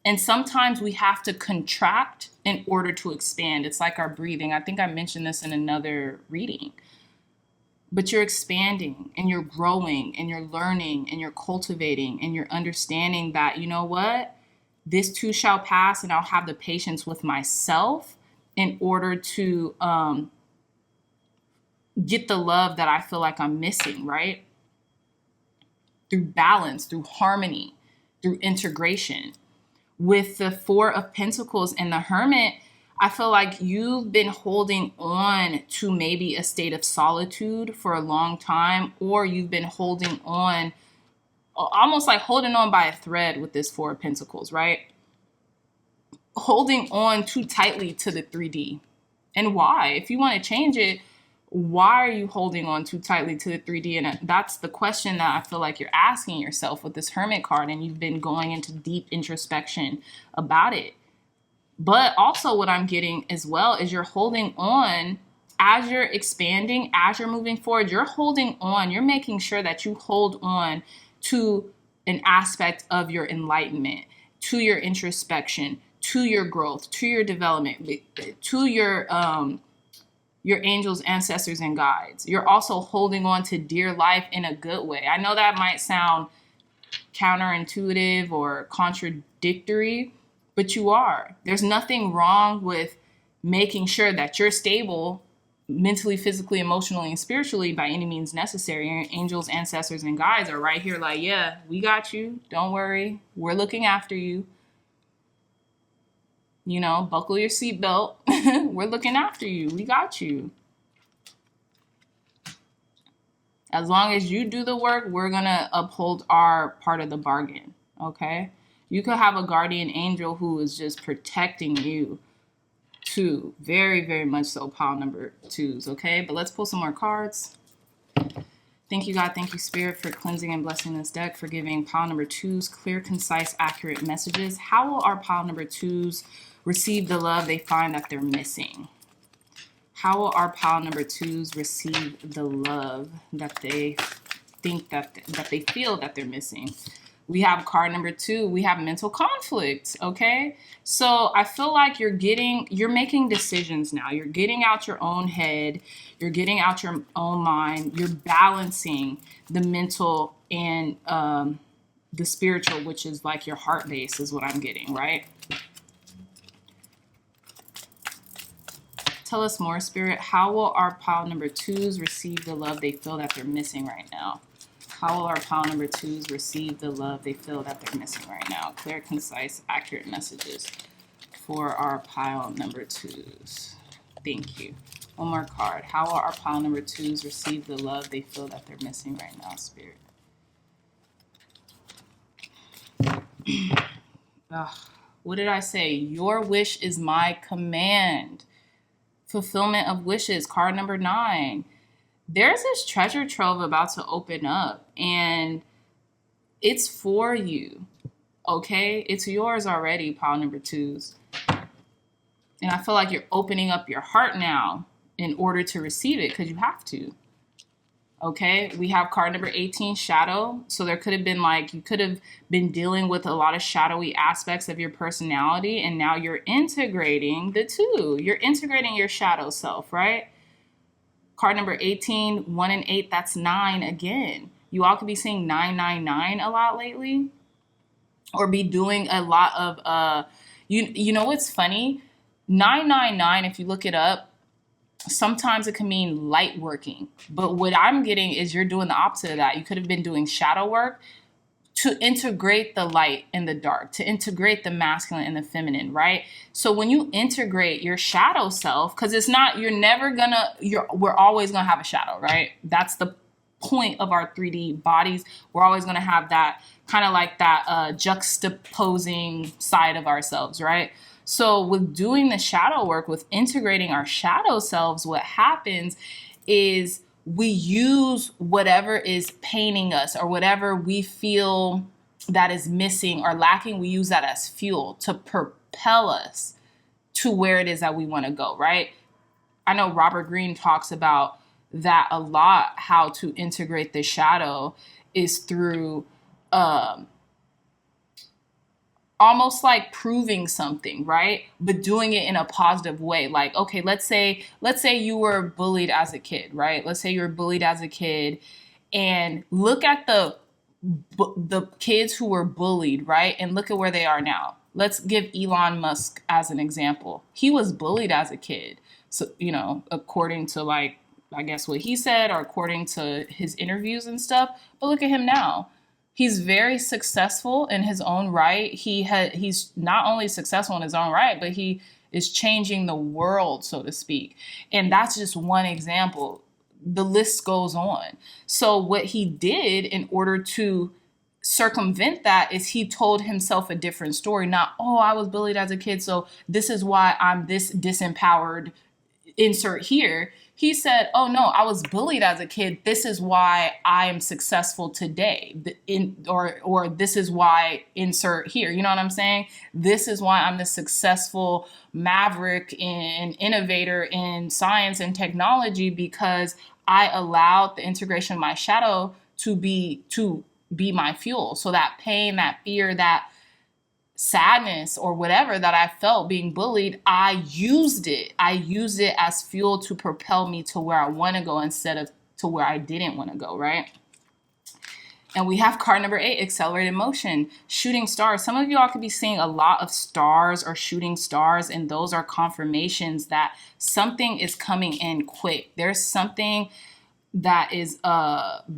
A: And sometimes we have to contract in order to expand. It's like our breathing. I think I mentioned this in another reading. But you're expanding and you're growing and you're learning and you're cultivating and you're understanding that, you know what? This too shall pass, and I'll have the patience with myself in order to get the love that I feel like I'm missing, right? Through balance, through harmony, through integration. With the Four of Pentacles and the Hermit, I feel like you've been holding on to maybe a state of solitude for a long time, or you've been holding on, almost like holding on by a thread with this Four of Pentacles, right? Holding on too tightly to the 3D. And why? If you want to change it, why are you holding on too tightly to the 3D? And that's the question that I feel like you're asking yourself with this Hermit card, and you've been going into deep introspection about it. But also what I'm getting as well is you're holding on as you're expanding, as you're moving forward, you're holding on, you're making sure that you hold on to an aspect of your enlightenment, to your introspection, to your growth, to your development, to your angels, ancestors, and guides. You're also holding on to dear life in a good way. I know that might sound counterintuitive or contradictory, but you are. There's nothing wrong with making sure that you're stable mentally, physically, emotionally, and spiritually by any means necessary. Your angels, ancestors, and guides are right here like, yeah, we got you. Don't worry. We're looking after you. You know, buckle your seatbelt. We're looking after you. We got you. As long as you do the work, we're going to uphold our part of the bargain. Okay? You could have a guardian angel who is just protecting you too. Very, very much so, pile number twos. Okay? But let's pull some more cards. Thank you, God. Thank you, Spirit, for cleansing and blessing this deck, for giving pile number twos clear, concise, accurate messages. How will our pile number twos receive the love they find that they're missing? How will our pile number twos receive the love that they think that they feel that they're missing? We have card number 2. We have mental conflict. Okay. So I feel like you're making decisions now. You're getting out your own head. You're getting out your own mind. You're balancing the mental and the spiritual, which is like your heart base is what I'm getting, right? Tell us more, Spirit. How will our pile number 2s receive the love they feel that they're missing right now? How will our pile number 2s receive the love they feel that they're missing right now? Clear, concise, accurate messages for our pile number 2s. Thank you. One more card. How will our pile number 2s receive the love they feel that they're missing right now, Spirit? What did I say? Your wish is my command. Fulfillment of wishes. Card number 9. There's this treasure trove about to open up, and it's for you. Okay? It's yours already, pile number 2s. And I feel like you're opening up your heart now in order to receive it, because you have to. Okay, we have card number 18, shadow. So there could have been you could have been dealing with a lot of shadowy aspects of your personality, and now you're integrating the 2. You're integrating your shadow self, right? Card number 18, 1 and 8, that's 9 again. You all could be seeing 999 a lot lately, or be doing a lot of, you know what's funny? 999, if you look it up, sometimes it can mean light working. But what I'm getting is you're doing the opposite of that. You could have been doing shadow work to integrate the light and the dark, to integrate the masculine and the feminine, right? So when you integrate your shadow self, because it's not, we're always going to have a shadow, right? That's the point of our 3D bodies. We're always going to have that kind of like that juxtaposing side of ourselves, right? So with doing the shadow work, with integrating our shadow selves, what happens is we use whatever is paining us or whatever we feel that is missing or lacking. We use that as fuel to propel us to where it is that we want to go, right? I know Robert Greene talks about that a lot, how to integrate the shadow is through almost like proving something, right? But doing it in a positive way. Like, okay, let's say you were bullied as a kid, right? Let's say you were bullied as a kid, and look at the kids who were bullied, right? And look at where they are now. Let's give Elon Musk as an example. He was bullied as a kid. So, according to I guess what he said, or according to his interviews and stuff. But look at him now. He's very successful in his own right. He's not only successful in his own right, but he is changing the world, so to speak. And that's just one example. The list goes on. So what he did in order to circumvent that is he told himself a different story. Not, I was bullied as a kid, so this is why I'm this disempowered, insert here. He said, oh no, I was bullied as a kid. This is why I am successful today. Or this is why, insert here. You know what I'm saying? This is why I'm the successful maverick and innovator in science and technology, because I allowed the integration of my shadow to be my fuel. So that pain, that fear, that sadness or whatever that I felt being bullied, I used it as fuel to propel me to where I want to go instead of to where I didn't want to go, right? And we have card number 8, accelerated motion, shooting stars. Some of you all could be seeing a lot of stars or shooting stars, and those are confirmations that something is coming in quick. There's something that is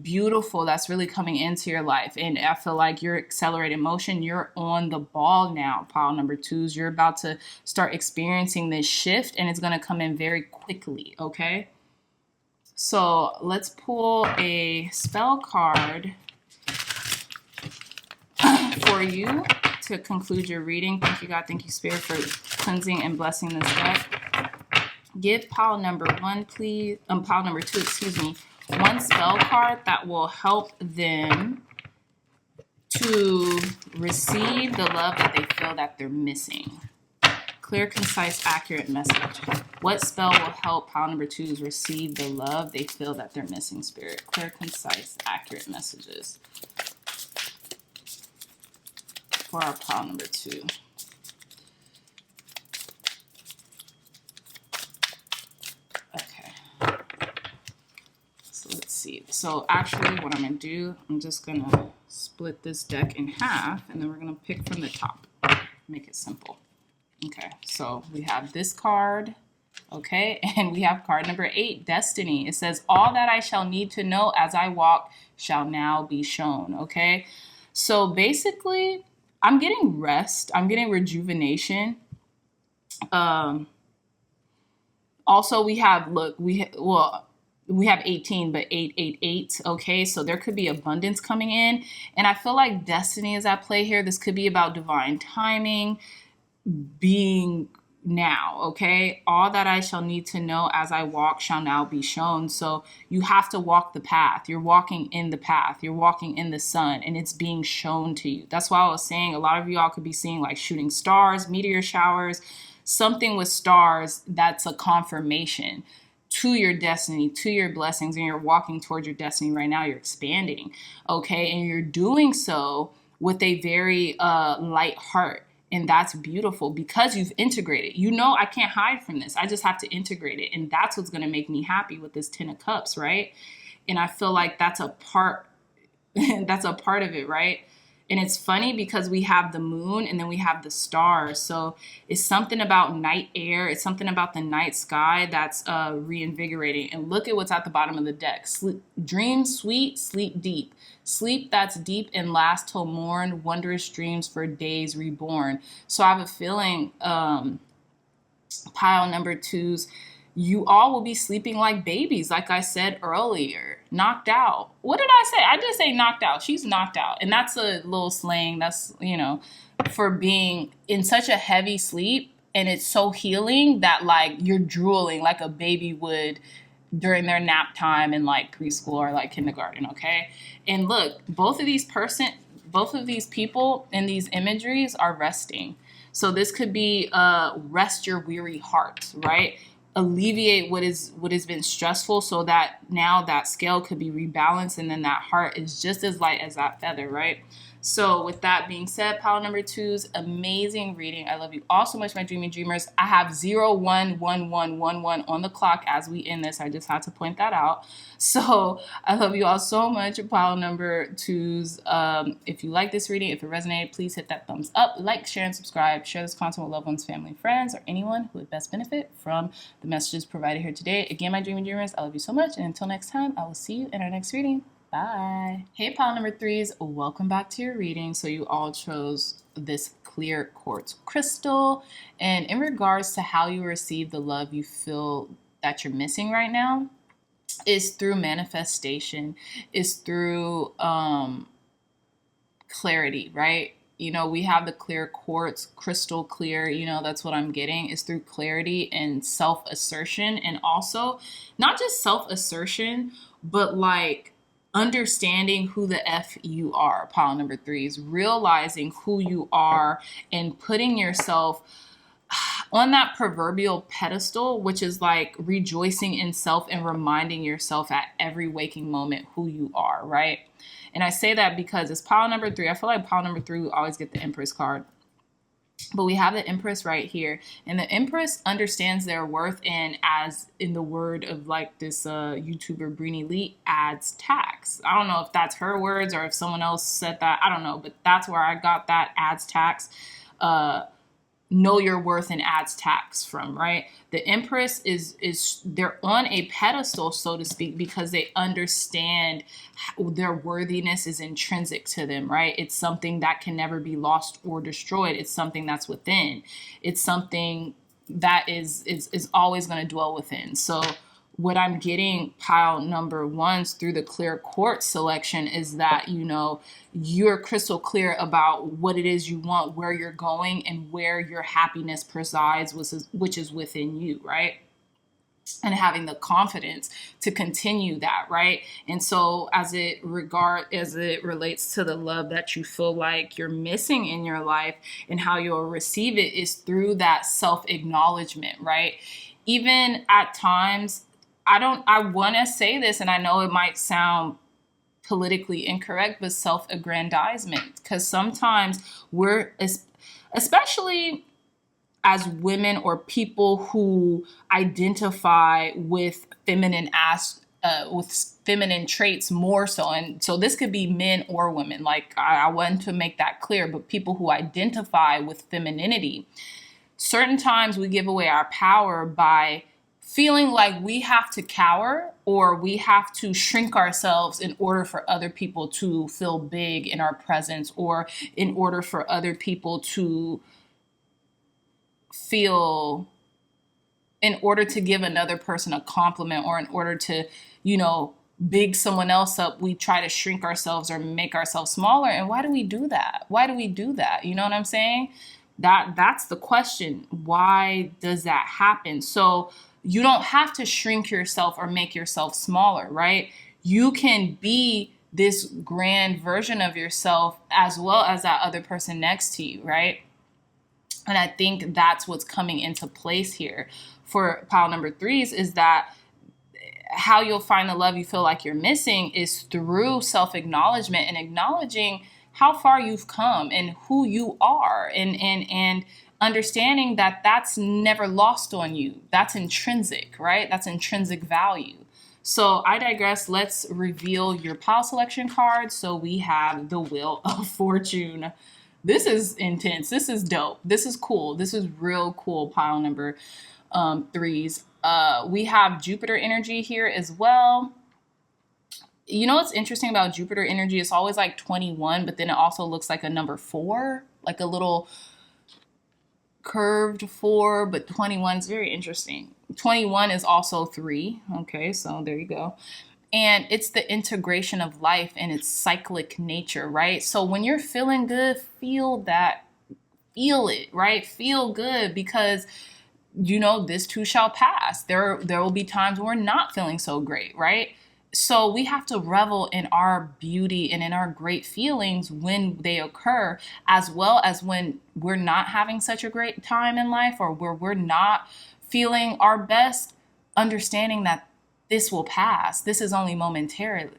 A: beautiful that's really coming into your life. And I feel like you're accelerated motion. You're on the ball now, pile number 2s. You're about to start experiencing this shift, and it's going to come in very quickly, okay? So let's pull a spell card for you to conclude your reading. Thank you, God. Thank you, Spirit, for cleansing and blessing this deck. Give pile number 1, please. Pile number 2, excuse me. One spell card that will help them to receive the love that they feel that they're missing. Clear, concise, accurate message. What spell will help pile number 2s receive the love they feel that they're missing, Spirit? Clear, concise, accurate messages. for our pile number 2. Okay. So let's see. So actually what I'm going to do, I'm just going to split this deck in half, and then we're going to pick from the top. Make it simple. Okay, so we have this card, okay, and we have card number 8, Destiny. It says, all that I shall need to know as I walk shall now be shown, okay? So basically, I'm getting rest. I'm getting rejuvenation. Also, we have, look, we have 18, but 888, okay? So there could be abundance coming in. And I feel like destiny is at play here. This could be about divine timing, being now, okay? All that I shall need to know as I walk shall now be shown. So you have to walk the path. You're walking in the path. You're walking in the sun, and it's being shown to you. That's why I was saying a lot of y'all could be seeing like shooting stars, meteor showers, something with stars that's a confirmation to your destiny, to your blessings, and you're walking towards your destiny right now. You're expanding, okay? And you're doing so with a very light heart. And that's beautiful because you've integrated. You know, I can't hide from this. I just have to integrate it. And that's what's going to make me happy with this 10 of Cups, right? And I feel like that's a part, that's a part of it, right? And it's funny because we have the moon and then we have the stars. So it's something about night air. It's something about the night sky that's reinvigorating. And look at what's at the bottom of the deck. Dream sweet, sleep deep. Sleep that's deep and last till morn. Wondrous dreams for days reborn. So I have a feeling pile number 2's, you all will be sleeping like babies, like I said earlier. Knocked out. What did I say? I did say knocked out. She's knocked out. And that's a little slang. That's, you know, for being in such a heavy sleep. And it's so healing that like you're drooling like a baby would during their nap time in like preschool or like kindergarten, okay? And look, both of these people in these imageries are resting. So this could be rest your weary heart, right? Alleviate what has been stressful so that now that scale could be rebalanced and then that heart is just as light as that feather, right? So with that being said, pile number 2's amazing reading. I love you all so much, my dreamy dreamers. I have 011111 on the clock as we end this. I just had to point that out. So I love you all so much, pile number 2's. If you like this reading, if it resonated, please hit that thumbs up, like, share, and subscribe. Share this content with loved ones, family, friends, or anyone who would best benefit from the messages provided here today. Again, my dreamy dreamers, I love you so much. And until next time, I will see you in our next reading. Bye. Hey, pile number 3's, welcome back to your reading. So you all chose this clear quartz crystal. And in regards to how you receive the love you feel that you're missing right now, is through manifestation, is through clarity, right? You know, we have the clear quartz, crystal clear, you know, that's what I'm getting, is through clarity and self-assertion. And also not just self-assertion, but like understanding who the F you are, pile number 3's, realizing who you are and putting yourself on that proverbial pedestal, which is like rejoicing in self and reminding yourself at every waking moment who you are, right? And I say that because it's pile number 3. I feel like pile number 3, we always get the Empress card. But we have the Empress right here. And the Empress understands their worth, and as in the word of like this YouTuber Breenie Lee, adds tax. I don't know if that's her words or if someone else said that. I don't know. But that's where I got that adds tax. Know your worth and adds tax from, right? The Empress is they're on a pedestal, so to speak, because they understand their worthiness is intrinsic to them, right? It's something that can never be lost or destroyed. It's something that's within. It's something that is always going to dwell within. So what I'm getting, pile number 1's, through the clear quartz selection is that, you know, you're crystal clear about what it is you want, where you're going, and where your happiness presides, which is within you, right? And having the confidence to continue that, right? And so as it relates to the love that you feel like you're missing in your life and how you'll receive it is through that self-acknowledgement, right? Even at times, I want to say this, and I know it might sound politically incorrect, but self-aggrandizement. Because sometimes we're, especially as women or people who identify with with feminine traits more so, and so this could be men or women. Like I want to make that clear, but people who identify with femininity, certain times we give away our power by feeling like we have to cower or we have to shrink ourselves in order for other people to feel big in our presence, or in order for other people to feel, in order to give another person a compliment, or in order to, big someone else up, we try to shrink ourselves or make ourselves smaller. And why do we do that? Why do we do that? You know what I'm saying? That's the question. Why does that happen? So you don't have to shrink yourself or make yourself smaller, right? You can be this grand version of yourself as well as that other person next to you, right? And I think that's what's coming into place here for pile number threes, is that how you'll find the love you feel like you're missing is through self-acknowledgement and acknowledging how far you've come and who you are, and understanding that that's never lost on you. That's intrinsic, right? That's intrinsic value. So I digress. Let's reveal your pile selection cards. So we have the Wheel of Fortune. This is intense. This is dope. This is cool. This is real cool, pile number threes. We have Jupiter energy here as well. You know what's interesting about Jupiter energy? It's always like 21, but then it also looks like a number 4, like a little curved 4, but 21 is very interesting. 21 is also 3. Okay, so there you go. And it's the integration of life and its cyclic nature, right? So when you're feeling good, feel it, right? Feel good, because this too shall pass. There will be times when we're not feeling so great, right? So we have to revel in our beauty and in our great feelings when they occur, as well as when we're not having such a great time in life, or where we're not feeling our best, understanding that this will pass. This is only momentary,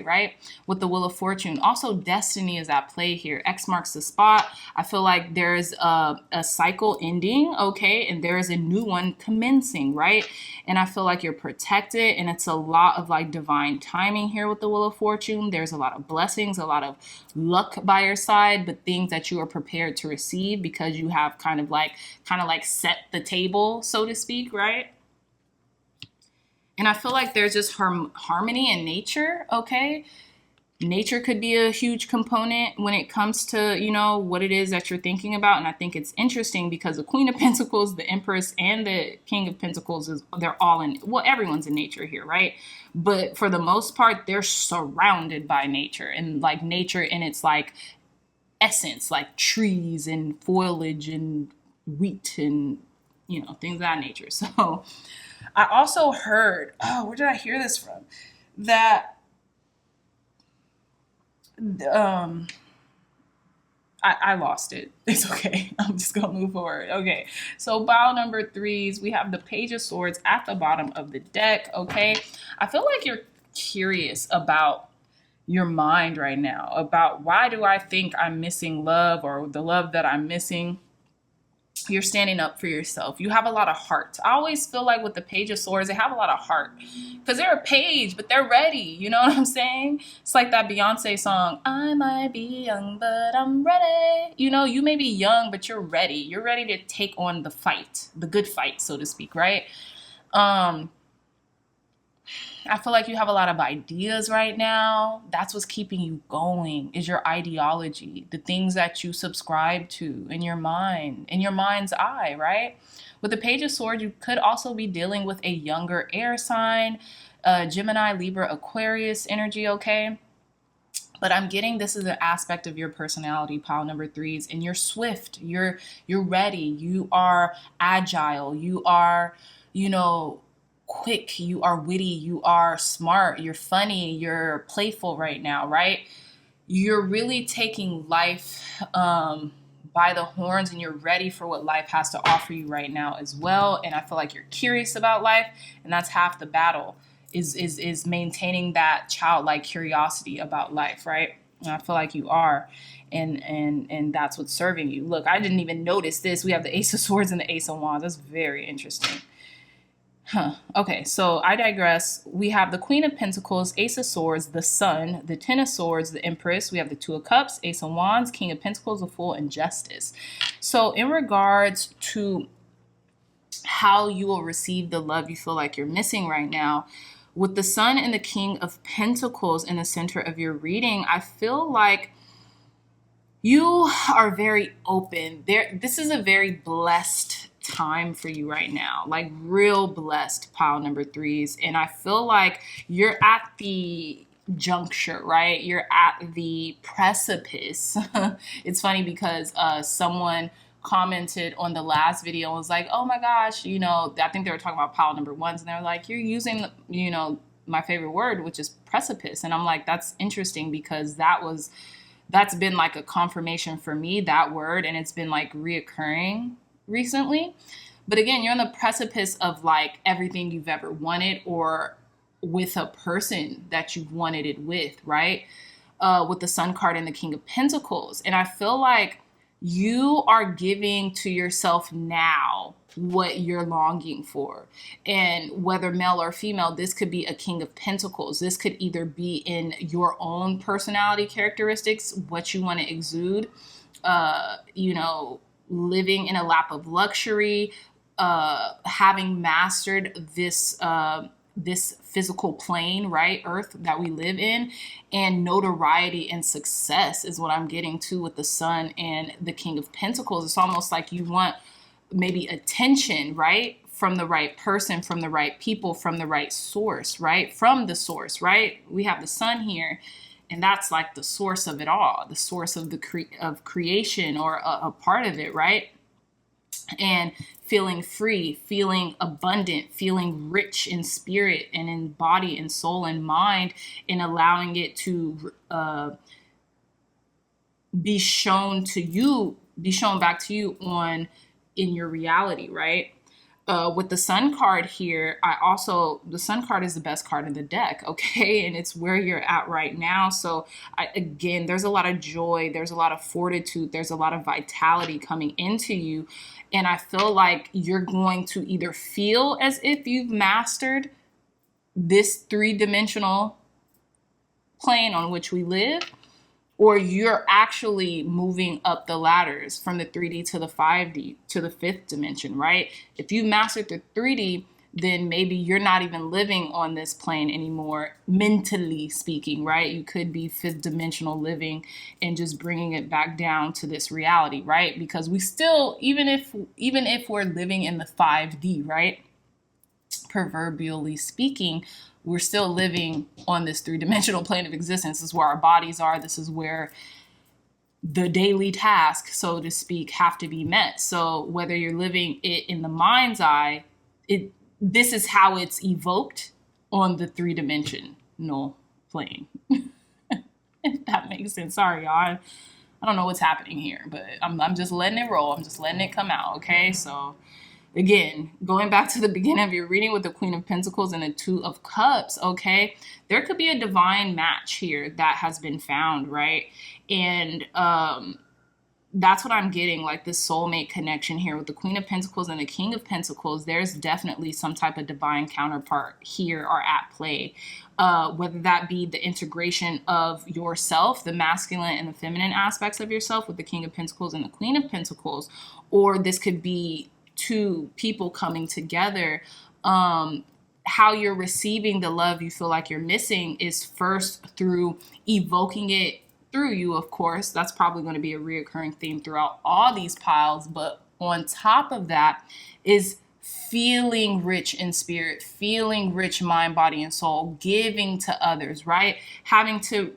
A: right? With the Wheel of Fortune. Also, destiny is at play here. X marks the spot. I feel like there's a cycle ending, okay? And there is a new one commencing, right? And I feel like you're protected, and it's a lot of like divine timing here with the Wheel of Fortune. There's a lot of blessings, a lot of luck by your side, but things that you are prepared to receive because you have kind of like set the table, so to speak, right? And I feel like there's just harmony in nature, okay? Nature could be a huge component when it comes to, what it is that you're thinking about. And I think it's interesting because the Queen of Pentacles, the Empress, and the King of Pentacles, they're all everyone's in nature here, right? But for the most part, they're surrounded by nature, and like nature in its like essence, like trees and foliage and wheat and, things of that nature. So I also heard, where did I hear this from? That I lost it. It's okay. I'm just going to move forward. Okay. So pile number threes, we have the Page of Swords at the bottom of the deck. Okay. I feel like you're curious about your mind right now, about why do I think I'm missing love, or the love that I'm missing. You're standing up for yourself. You have a lot of heart. I always feel like with the Page of Swords, they have a lot of heart because they're a page, but they're ready. You know what I'm saying? It's like that Beyonce song, I might be young, but I'm ready. You may be young, but you're ready. You're ready to take on the fight, the good fight, so to speak, right? I feel like you have a lot of ideas right now. That's what's keeping you going, is your ideology, the things that you subscribe to in your mind, in your mind's eye, right? With the Page of Swords, you could also be dealing with a younger air sign, Gemini, Libra, Aquarius energy, okay? But I'm getting this is an aspect of your personality, pile number threes, and you're swift, you're ready, you are agile, you are, quick, you are witty, you are smart, you're funny, you're playful right now, right? You're really taking life by the horns, and you're ready for what life has to offer you right now as well. And I feel like you're curious about life, and that's half the battle. is maintaining that childlike curiosity about life, right? And I feel like you are, and that's what's serving you. Look, I didn't even notice this. We have the Ace of Swords and the Ace of Wands. That's very interesting. Okay, so I digress. We have the Queen of Pentacles, Ace of Swords, the Sun, the Ten of Swords, the Empress. We have the Two of Cups, Ace of Wands, King of Pentacles, the Fool, and Justice. So in regards to how you will receive the love you feel like you're missing right now, with the Sun and the King of Pentacles in the center of your reading, I feel like you are very open. This is a very blessed time for you right now, like real blessed, pile number threes. And I feel like you're at the juncture, right? You're at the precipice. It's funny because someone commented on the last video and was like, oh my gosh, you know, I think they were talking about pile number ones, and they were like, you're using, you know, my favorite word, which is precipice. And I'm like, that's interesting, because that's been like a confirmation for me, that word, and it's been like reoccurring recently. But again, you're on the precipice of like everything you've ever wanted, or with a person that you've wanted it with, right? With the Sun card and the King of Pentacles. And I feel like you are giving to yourself now what you're longing for. And whether male or female, this could be a King of Pentacles. This could either be in your own personality characteristics, what you want to exude, you know, living in a lap of luxury, having mastered this physical plane, right, Earth that we live in, and notoriety and success is what I'm getting to with the Sun and the King of Pentacles. It's almost like you want maybe attention, right, from the right person, from the right people, from the right source, right, from the source, right? We have the Sun here, and that's like the source of it all, the source of the creation, or a part of it, right? And feeling free, feeling abundant, feeling rich in spirit and in body and soul and mind, and allowing it to be shown to you, be shown back to you in your reality, right? With the Sun card here, the Sun card is the best card in the deck, okay? And it's where you're at right now. So again, there's a lot of joy, there's a lot of fortitude, there's a lot of vitality coming into you. And I feel like you're going to either feel as if you've mastered this three-dimensional plane on which we live, or you're actually moving up the ladders from the 3D to the 5D to the fifth dimension, right? If you mastered the 3D, then maybe you're not even living on this plane anymore, mentally speaking, right? You could be fifth dimensional living and just bringing it back down to this reality, right? Because we still, even if we're living in the 5D, right? Proverbially speaking, we're still living on this three-dimensional plane of existence. This is where our bodies are. This is where the daily tasks, so to speak, have to be met. So whether you're living it in the mind's eye, this is how it's evoked on the three-dimensional plane. If that makes sense. Sorry, y'all. I don't know what's happening here, but I'm just letting it roll. I'm just letting it come out, okay? So again, going back to the beginning of your reading with the Queen of Pentacles and the Two of Cups, okay? There could be a divine match here that has been found, right? And that's what I'm getting, like this soulmate connection here with the Queen of Pentacles and the King of Pentacles. There's definitely some type of divine counterpart here or at play, whether that be the integration of yourself, the masculine and the feminine aspects of yourself with the King of Pentacles and the Queen of Pentacles, or this could be two people coming together. How you're receiving the love you feel like you're missing is first through evoking it through you, of course. That's probably going to be a reoccurring theme throughout all these piles. But on top of that is feeling rich in spirit, feeling rich mind, body, and soul, giving to others, right? Having to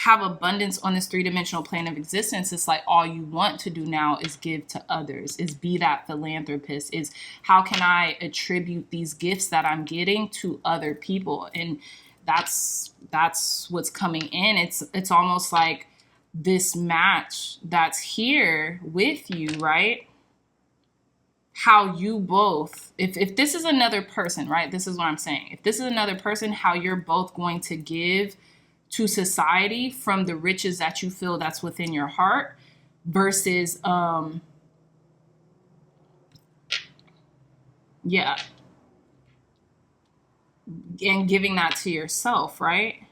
A: have abundance on this three-dimensional plane of existence. It's like all you want to do now is give to others, is be that philanthropist, is how can I attribute these gifts that I'm getting to other people? And that's what's coming in. It's almost like this match that's here with you, right? how you both, if this is another person, right? This is what I'm saying. If this is another person, how you're both going to give to society from the riches that you feel that's within your heart versus, yeah, and giving that to yourself, right?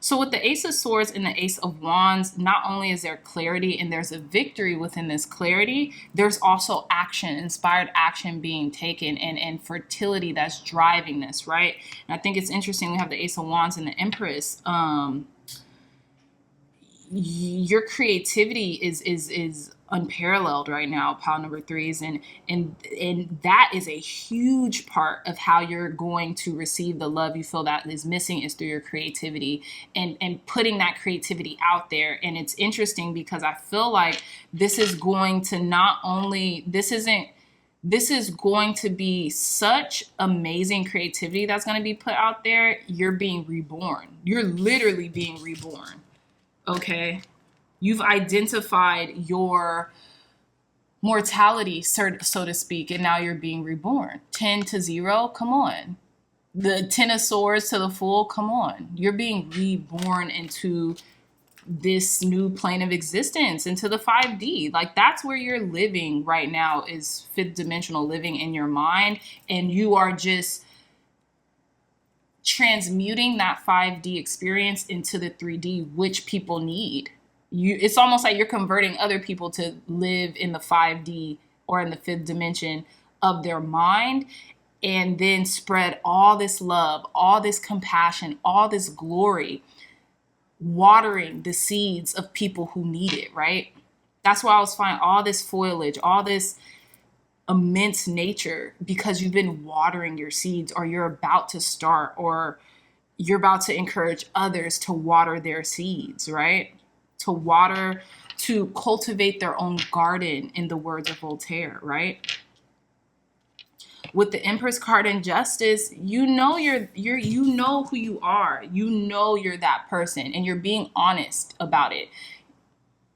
A: So with the Ace of Swords and the Ace of Wands, not only is there clarity and there's a victory within this clarity, there's also action, inspired action being taken, and fertility that's driving this, right? And I think it's interesting we have the Ace of Wands and the Empress. Your creativity is unparalleled right now, pile number threes, and that is a huge part of how you're going to receive the love you feel that is missing, is through your creativity and putting that creativity out there. And it's interesting because I feel like this is going to not only, this is going to be such amazing creativity that's going to be put out there. You're being reborn. You're literally being reborn. Okay, you've identified your mortality, so to speak, and now you're being reborn. 10 to 0, come on. The 10 of Swords to the Fool, come on. You're being reborn into this new plane of existence, into the 5D. Like, that's where you're living right now, is fifth dimensional living in your mind, and you are just transmuting that 5D experience into the 3D, which people need. It's almost like you're converting other people to live in the 5D or in the fifth dimension of their mind, and then spread all this love, all this compassion, all this glory, watering the seeds of people who need it, right? That's why I was finding all this foliage, all this immense nature, because you've been watering your seeds, or you're about to start, or you're about to encourage others to water their seeds, right? To water, to cultivate their own garden, in the words of Voltaire, right? With the Empress card and Justice, you know you know who you are. You know you're that person, and you're being honest about it.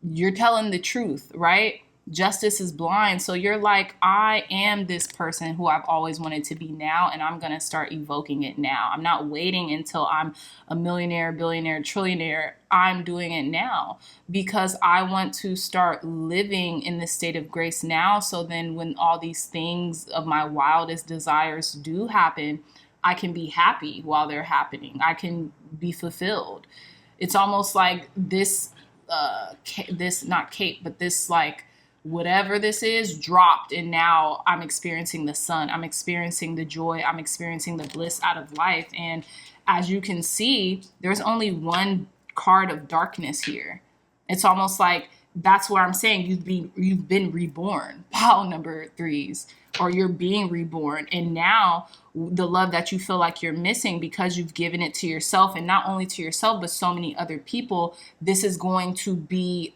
A: You're telling the truth, right? Justice is blind. So you're like, I am this person who I've always wanted to be now, and I'm going to start evoking it now. I'm not waiting until I'm a millionaire, billionaire, trillionaire. I'm doing it now because I want to start living in this state of grace now. So then when all these things of my wildest desires do happen, I can be happy while they're happening. I can be fulfilled. It's almost like this, not cape, but this, like, whatever this is dropped, and now I'm experiencing the sun. I'm experiencing the joy. I'm experiencing the bliss out of life. And as you can see, there's only one card of darkness here. It's almost like that's where I'm saying you've been reborn, pile number threes, or you're being reborn. And now the love that you feel like you're missing, because you've given it to yourself, and not only to yourself, but so many other people, this is going to be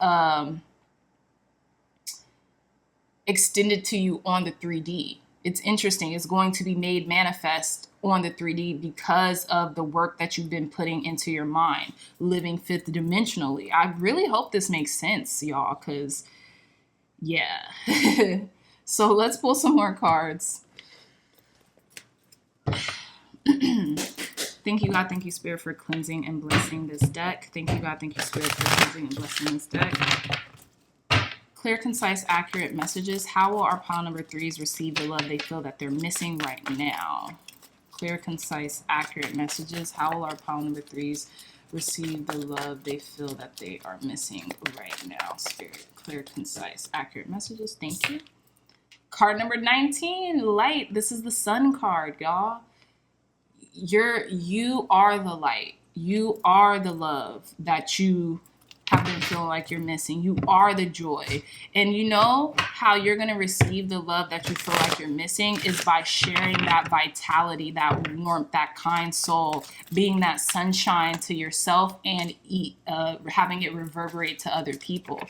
A: extended to you on the 3D. It's interesting. It's going to be made manifest on the 3D because of the work that you've been putting into your mind, living fifth dimensionally. I really hope this makes sense, y'all, because, yeah. So let's pull some more cards. Thank you, God. Thank you, Spirit, for cleansing and blessing this deck. Thank you, God. Thank you, Spirit, for cleansing and blessing this deck. Clear, concise, accurate messages. How will our pile number threes receive the love they feel that they're missing right now? Clear, concise, accurate messages. How will our pile number threes receive the love they feel that they are missing right now? Spirit, clear, concise, accurate messages. Thank you. Card number 19, light. This is the sun card, y'all. You are the light. You are the love that you have been feeling like you're missing. You are the joy. And you know how you're going to receive the love that you feel like you're missing is by sharing that vitality, that warmth, that kind soul, being that sunshine to yourself, and having it reverberate to other people.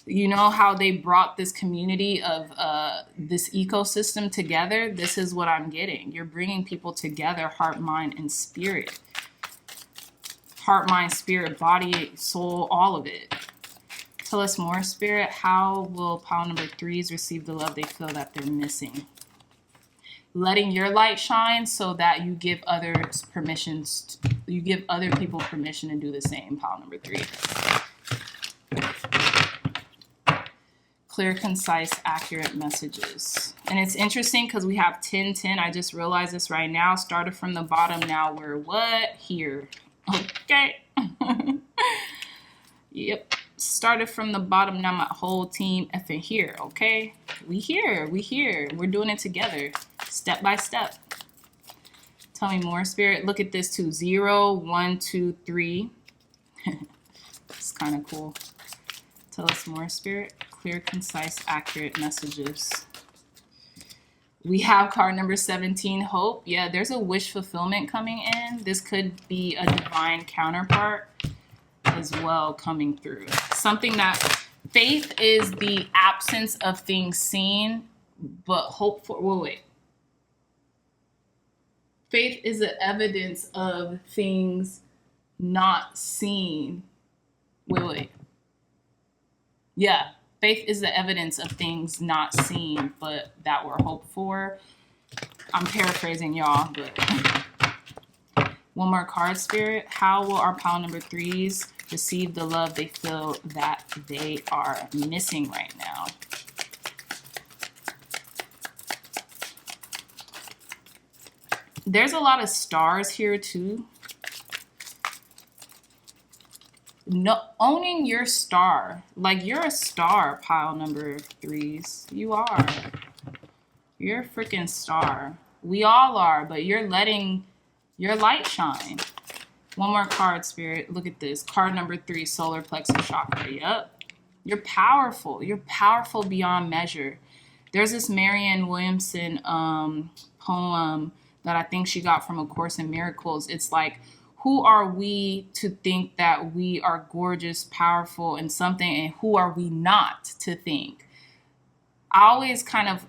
A: You know how they brought this community of this ecosystem together? This is what I'm getting. You're bringing people together, heart, mind, and spirit. Heart, mind, spirit, body, soul, all of it. Tell us more, Spirit. How will pile number 3s receive the love they feel that they're missing? Letting your light shine so that you give others permissions. You give other people permission to do the same. Pile number 3. Clear, concise, accurate messages. And it's interesting because we have 10, 10. I just realized this right now. Started from the bottom. Now we're what? Here. Okay. Yep. Started from the bottom. Now my whole team effing here. Okay. We here. We here. We're doing it together. Step by step. Tell me more, Spirit. Look at this too. 0, 1, 2, 3. It's kind of cool. Tell us more, Spirit. Clear, concise, accurate messages. We have card number 17, Hope. Yeah, there's a wish fulfillment coming in. This could be a divine counterpart as well coming through. Something that faith is the absence of things seen, but hope for, wait. Faith is the evidence of things not seen. Wait. Yeah, faith is the evidence of things not seen, but that were hoped for. I'm paraphrasing y'all, but one more card, Spirit. How will our pile number 3s receive the love they feel that they are missing right now? There's a lot of stars here too. No, owning your star. Like, you're a star, pile number 3s. You are. You're a freaking star. We all are, but you're letting your light shine. One more card, Spirit. Look at this. Card number 3, solar plexus chakra. Yep. You're powerful. You're powerful beyond measure. There's this Marianne Williamson poem that I think she got from A Course in Miracles. It's like, who are we to think that we are gorgeous, powerful, and something, and who are we not to think? I always kind of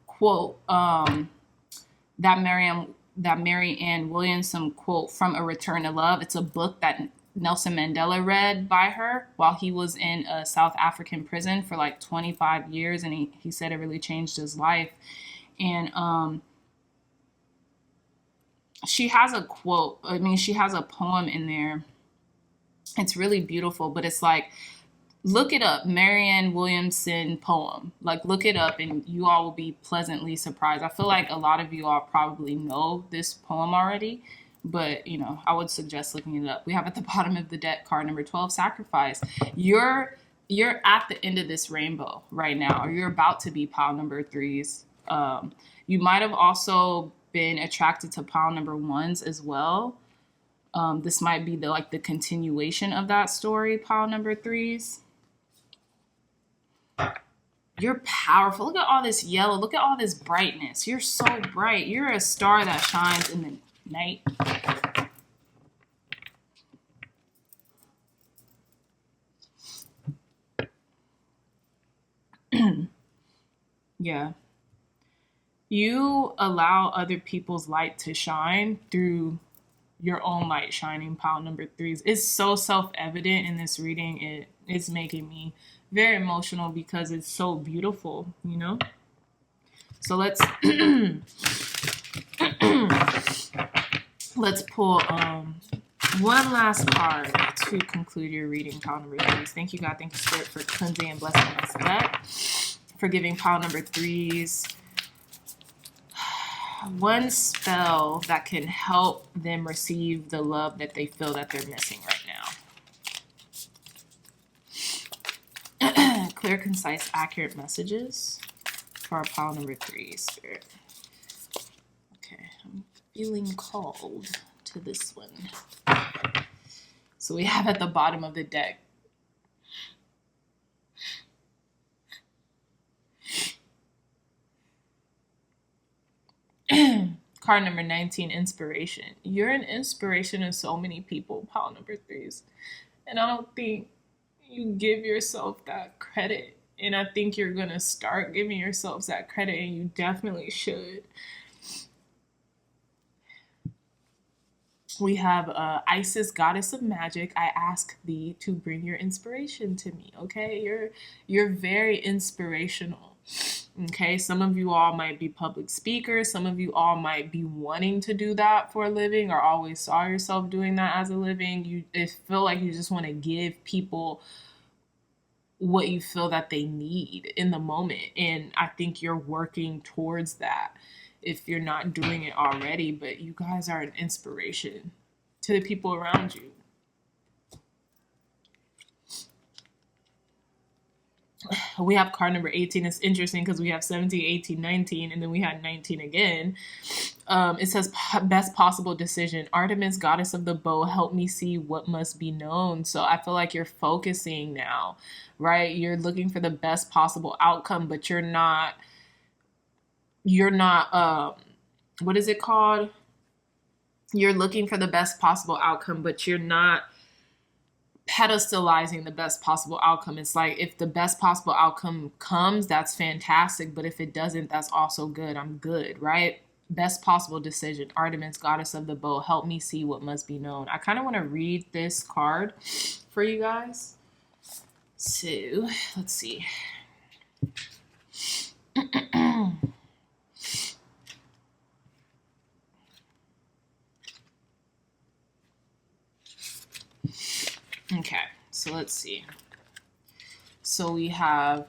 A: quote that Marianne Williamson quote from A Return to Love. It's a book that Nelson Mandela read by her while he was in a South African prison for like 25 years, and he said it really changed his life. And she has a quote, she has a poem in there. It's really beautiful, but it's like, look it up, Marianne Williamson poem. Like, look it up and you all will be pleasantly surprised. I feel like a lot of you all probably know this poem already, but, I would suggest looking it up. We have at the bottom of the deck card number 12, Sacrifice. You're at the end of this rainbow right now, or you're about to be pile number 3s. You might have also been attracted to pile number 1s as well. This might be the continuation of that story, pile number 3s. You're powerful. Look at all this yellow. Look at all this brightness. You're so bright. You're a star that shines in the night. Yeah. You allow other people's light to shine through your own light shining, pile number 3s. It's so self-evident in this reading. It's making me very emotional because it's so beautiful, So let's let's pull one last card to conclude your reading, pile number 3s. Thank you, God. Thank you, Spirit, for cleansing and blessing this deck, for giving pile number 3s one spell that can help them receive the love that they feel that they're missing right now. Clear, concise, accurate messages for our pile number 3, Spirit. Okay, I'm feeling called to this one. So we have at the bottom of the deck, card number 19, inspiration. You're an inspiration to so many people, pile number 3s. And I don't think you give yourself that credit. And I think you're going to start giving yourselves that credit, and you definitely should. We have Isis, goddess of magic. I ask thee to bring your inspiration to me. Okay, you're very inspirational. Okay, some of you all might be public speakers. Some of you all might be wanting to do that for a living, or always saw yourself doing that as a living. You feel like you just want to give people what you feel that they need in the moment, and I think you're working towards that if you're not doing it already. But you guys are an inspiration to the people around you. We have card number 18. It's interesting because we have 17, 18, 19, and then we had 19 again. It says, best possible decision. Artemis, goddess of the bow, help me see what must be known. So I feel like you're focusing now, right? You're looking for the best possible outcome, but you're not, what is it called? You're looking for the best possible outcome, but you're not pedestalizing the best possible outcome. It's like, if the best possible outcome comes, that's fantastic. But if it doesn't, that's also good. I'm good, right? Best possible decision. Artemis, goddess of the bow, help me see what must be known. I kind of want to read this card for you guys. So let's see. Okay, so let's see. So we have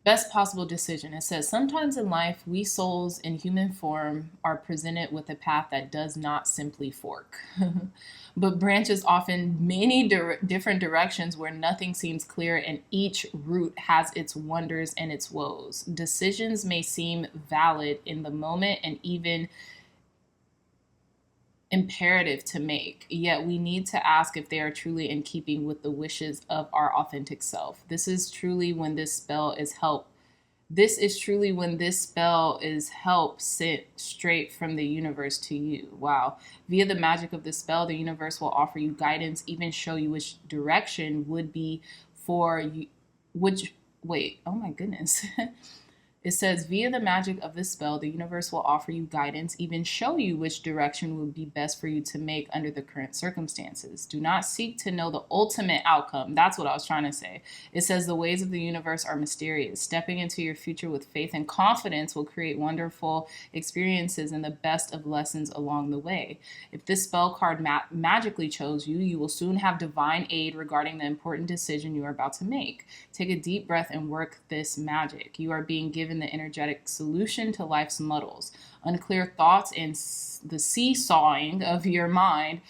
A: best possible decision. It says, sometimes in life, we souls in human form are presented with a path that does not simply fork, but branches often many different directions where nothing seems clear, and each route has its wonders and its woes. Decisions may seem valid in the moment and even imperative to make, yet we need to ask if they are truly in keeping with the wishes of our authentic self. This is truly when this spell is help sent straight from the universe to you. Wow. Via the magic of this spell, the universe will offer you guidance, even show you which direction would be for you. Oh my goodness. It says, via the magic of this spell, the universe will offer you guidance, even show you which direction would be best for you to make under the current circumstances. Do not seek to know the ultimate outcome. That's what I was trying to say. It says, the ways of the universe are mysterious. Stepping into your future with faith and confidence will create wonderful experiences and the best of lessons along the way. If this spell card magically chose you, you will soon have divine aid regarding the important decision you are about to make. Take a deep breath and work this magic. You are being given the energetic solution to life's muddles. Unclear thoughts and the seesawing of your mind.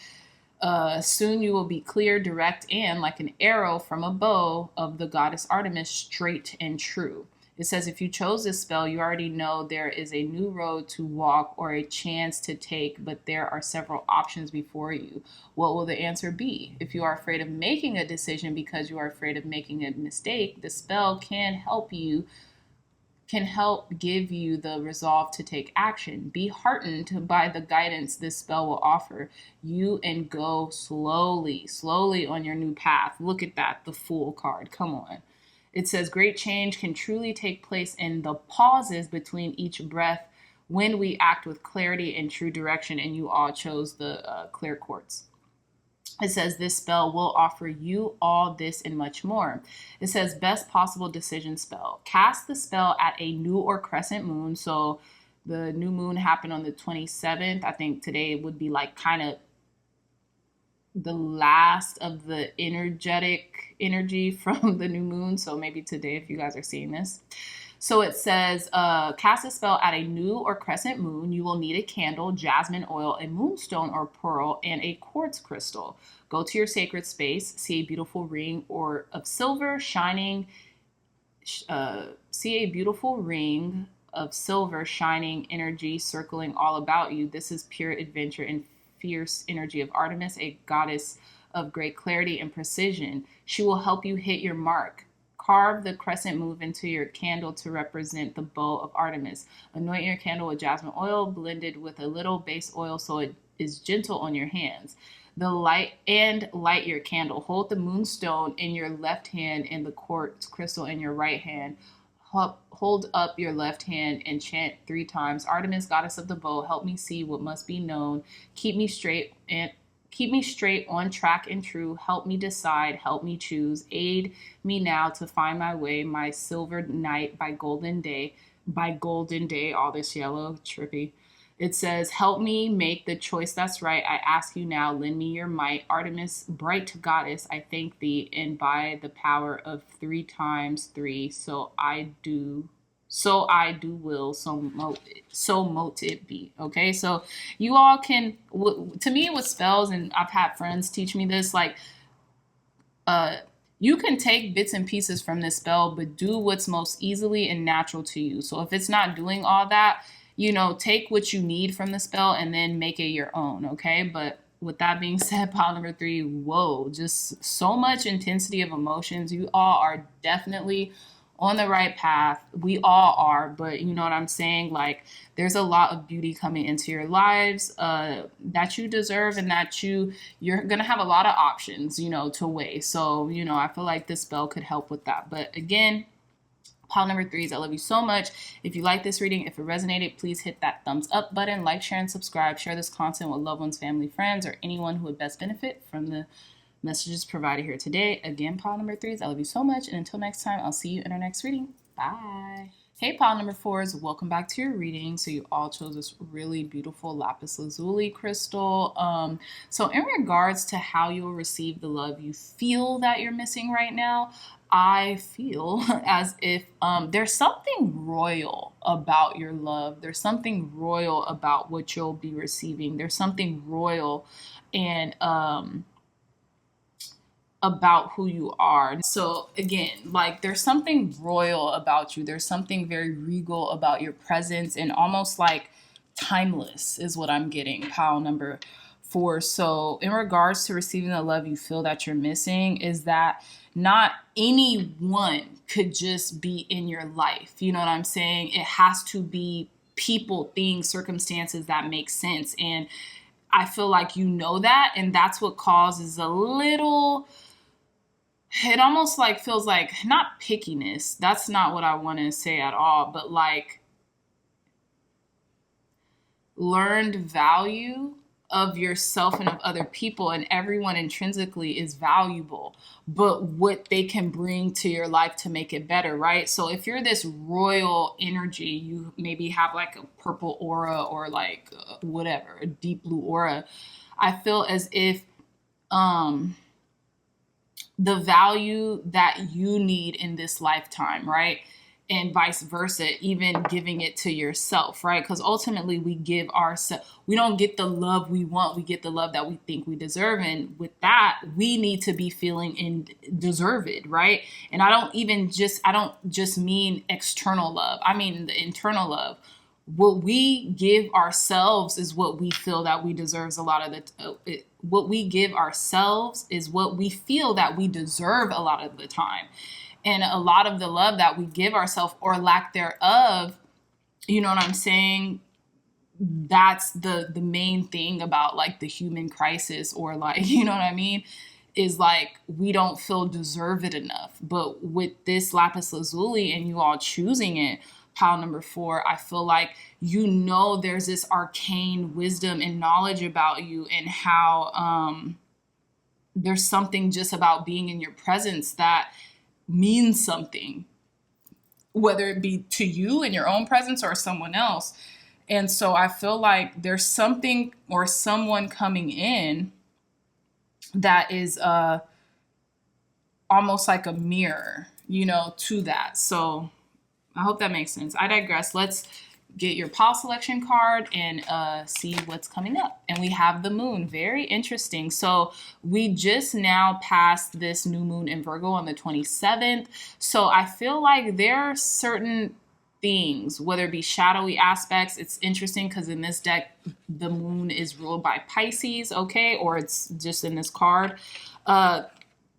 A: Soon you will be clear, direct, and like an arrow from a bow of the goddess Artemis, straight and true. It says, if you chose this spell, you already know there is a new road to walk or a chance to take, but there are several options before you. What will the answer be? If you are afraid of making a decision because you are afraid of making a mistake, the spell can help give you the resolve to take action. Be heartened by the guidance this spell will offer you and go slowly on your new path. Look at that, the Fool card. Come on. It says, great change can truly take place in the pauses between each breath when we act with clarity and true direction. And you all chose the clear quartz. It says, this spell will offer you all this and much more. It says, best possible decision spell. Cast the spell at a new or crescent moon. So the new moon happened on the 27th. I think today would be like kind of the last of the energetic energy from the new moon. So maybe today, if you guys are seeing this. So it says, cast a spell at a new or crescent moon. You will need a candle, jasmine oil, a moonstone or pearl, and a quartz crystal. Go to your sacred space, see a beautiful ring of silver shining energy circling all about you. This is pure adventure and fierce energy of Artemis, a goddess of great clarity and precision. She will help you hit your mark. Carve the crescent moon into your candle to represent the bow of Artemis. Anoint your candle with jasmine oil blended with a little base oil so it is gentle on your hands. Light your candle. Hold the moonstone in your left hand and the quartz crystal in your right hand. Hold up your left hand and chant 3 times. Artemis, goddess of the bow, help me see what must be known. Keep me straight Keep me straight, on track and true. Help me decide, help me choose. Aid me now to find my way, my silver night by golden day. By golden day, all this yellow, trippy. It says, help me make the choice that's right. I ask you now, lend me your might. Artemis, bright goddess, I thank thee. And by the power of 3 times 3, so I do will, so mote it be. Okay, so you all can, to me with spells, and I've had friends teach me this, like, you can take bits and pieces from this spell, but do what's most easily and natural to you. So if it's not doing all that, take what you need from the spell and then make it your own, okay? But with that being said, pile number 3, whoa, just so much intensity of emotions. You all are definitely on the right path. We all are, but you know what I'm saying? Like, there's a lot of beauty coming into your lives that you deserve, and that you're gonna have a lot of options, to weigh. So, I feel like this spell could help with that. But again, pile number 3s, I love you so much. If you like this reading, if it resonated, please hit that thumbs up button, like, share, and subscribe. Share this content with loved ones, family, friends, or anyone who would best benefit from the messages provided here today. Again, pile number 3s, I love you so much. And until next time, I'll see you in our next reading. Bye. Hey, pile number 4s, welcome back to your reading. So you all chose this really beautiful lapis lazuli crystal. So in regards to how you'll receive the love you feel that you're missing right now, I feel as if there's something royal about your love. There's something royal about what you'll be receiving. There's something royal and about who you are. So again, like, there's something royal about you. There's something very regal about your presence, and almost like timeless is what I'm getting, pile number 4. So in regards to receiving the love you feel that you're missing, is that not anyone could just be in your life. You know what I'm saying? It has to be people, things, circumstances that make sense. And I feel like that, and that's what causes a little, it almost like feels like, not pickiness, that's not what I want to say at all, but like learned value of yourself and of other people, and everyone intrinsically is valuable, but what they can bring to your life to make it better, right? So if you're this royal energy, you maybe have like a purple aura, or like whatever, a deep blue aura. I feel as if the value that you need in this lifetime, right? And vice versa, even giving it to yourself, right? Because ultimately we don't get the love we want, we get the love that we think we deserve. And with that, we need to be feeling and deserve it, right? And I don't just mean external love. I mean the internal love. What we give ourselves is what we feel that we deserve a lot of what we give ourselves is what we feel that we deserve a lot of the time. And a lot of the love that we give ourselves, or lack thereof, you know what I'm saying? That's the main thing about like the human crisis, or like, you know what I mean? Is like, we don't feel deserved enough. But with this lapis lazuli and you all choosing it, pile number 4, I feel like there's this arcane wisdom and knowledge about you, and how there's something just about being in your presence that means something, whether it be to you in your own presence or someone else. And so I feel like there's something or someone coming in that is almost like a mirror, to that. So I hope that makes sense. I digress. Let's get your pile selection card and see what's coming up. And we have the moon. Very interesting. So we just now passed this new moon in Virgo on the 27th. So I feel like there are certain things, whether it be shadowy aspects. It's interesting because in this deck, the moon is ruled by Pisces, okay? Or it's just in this card.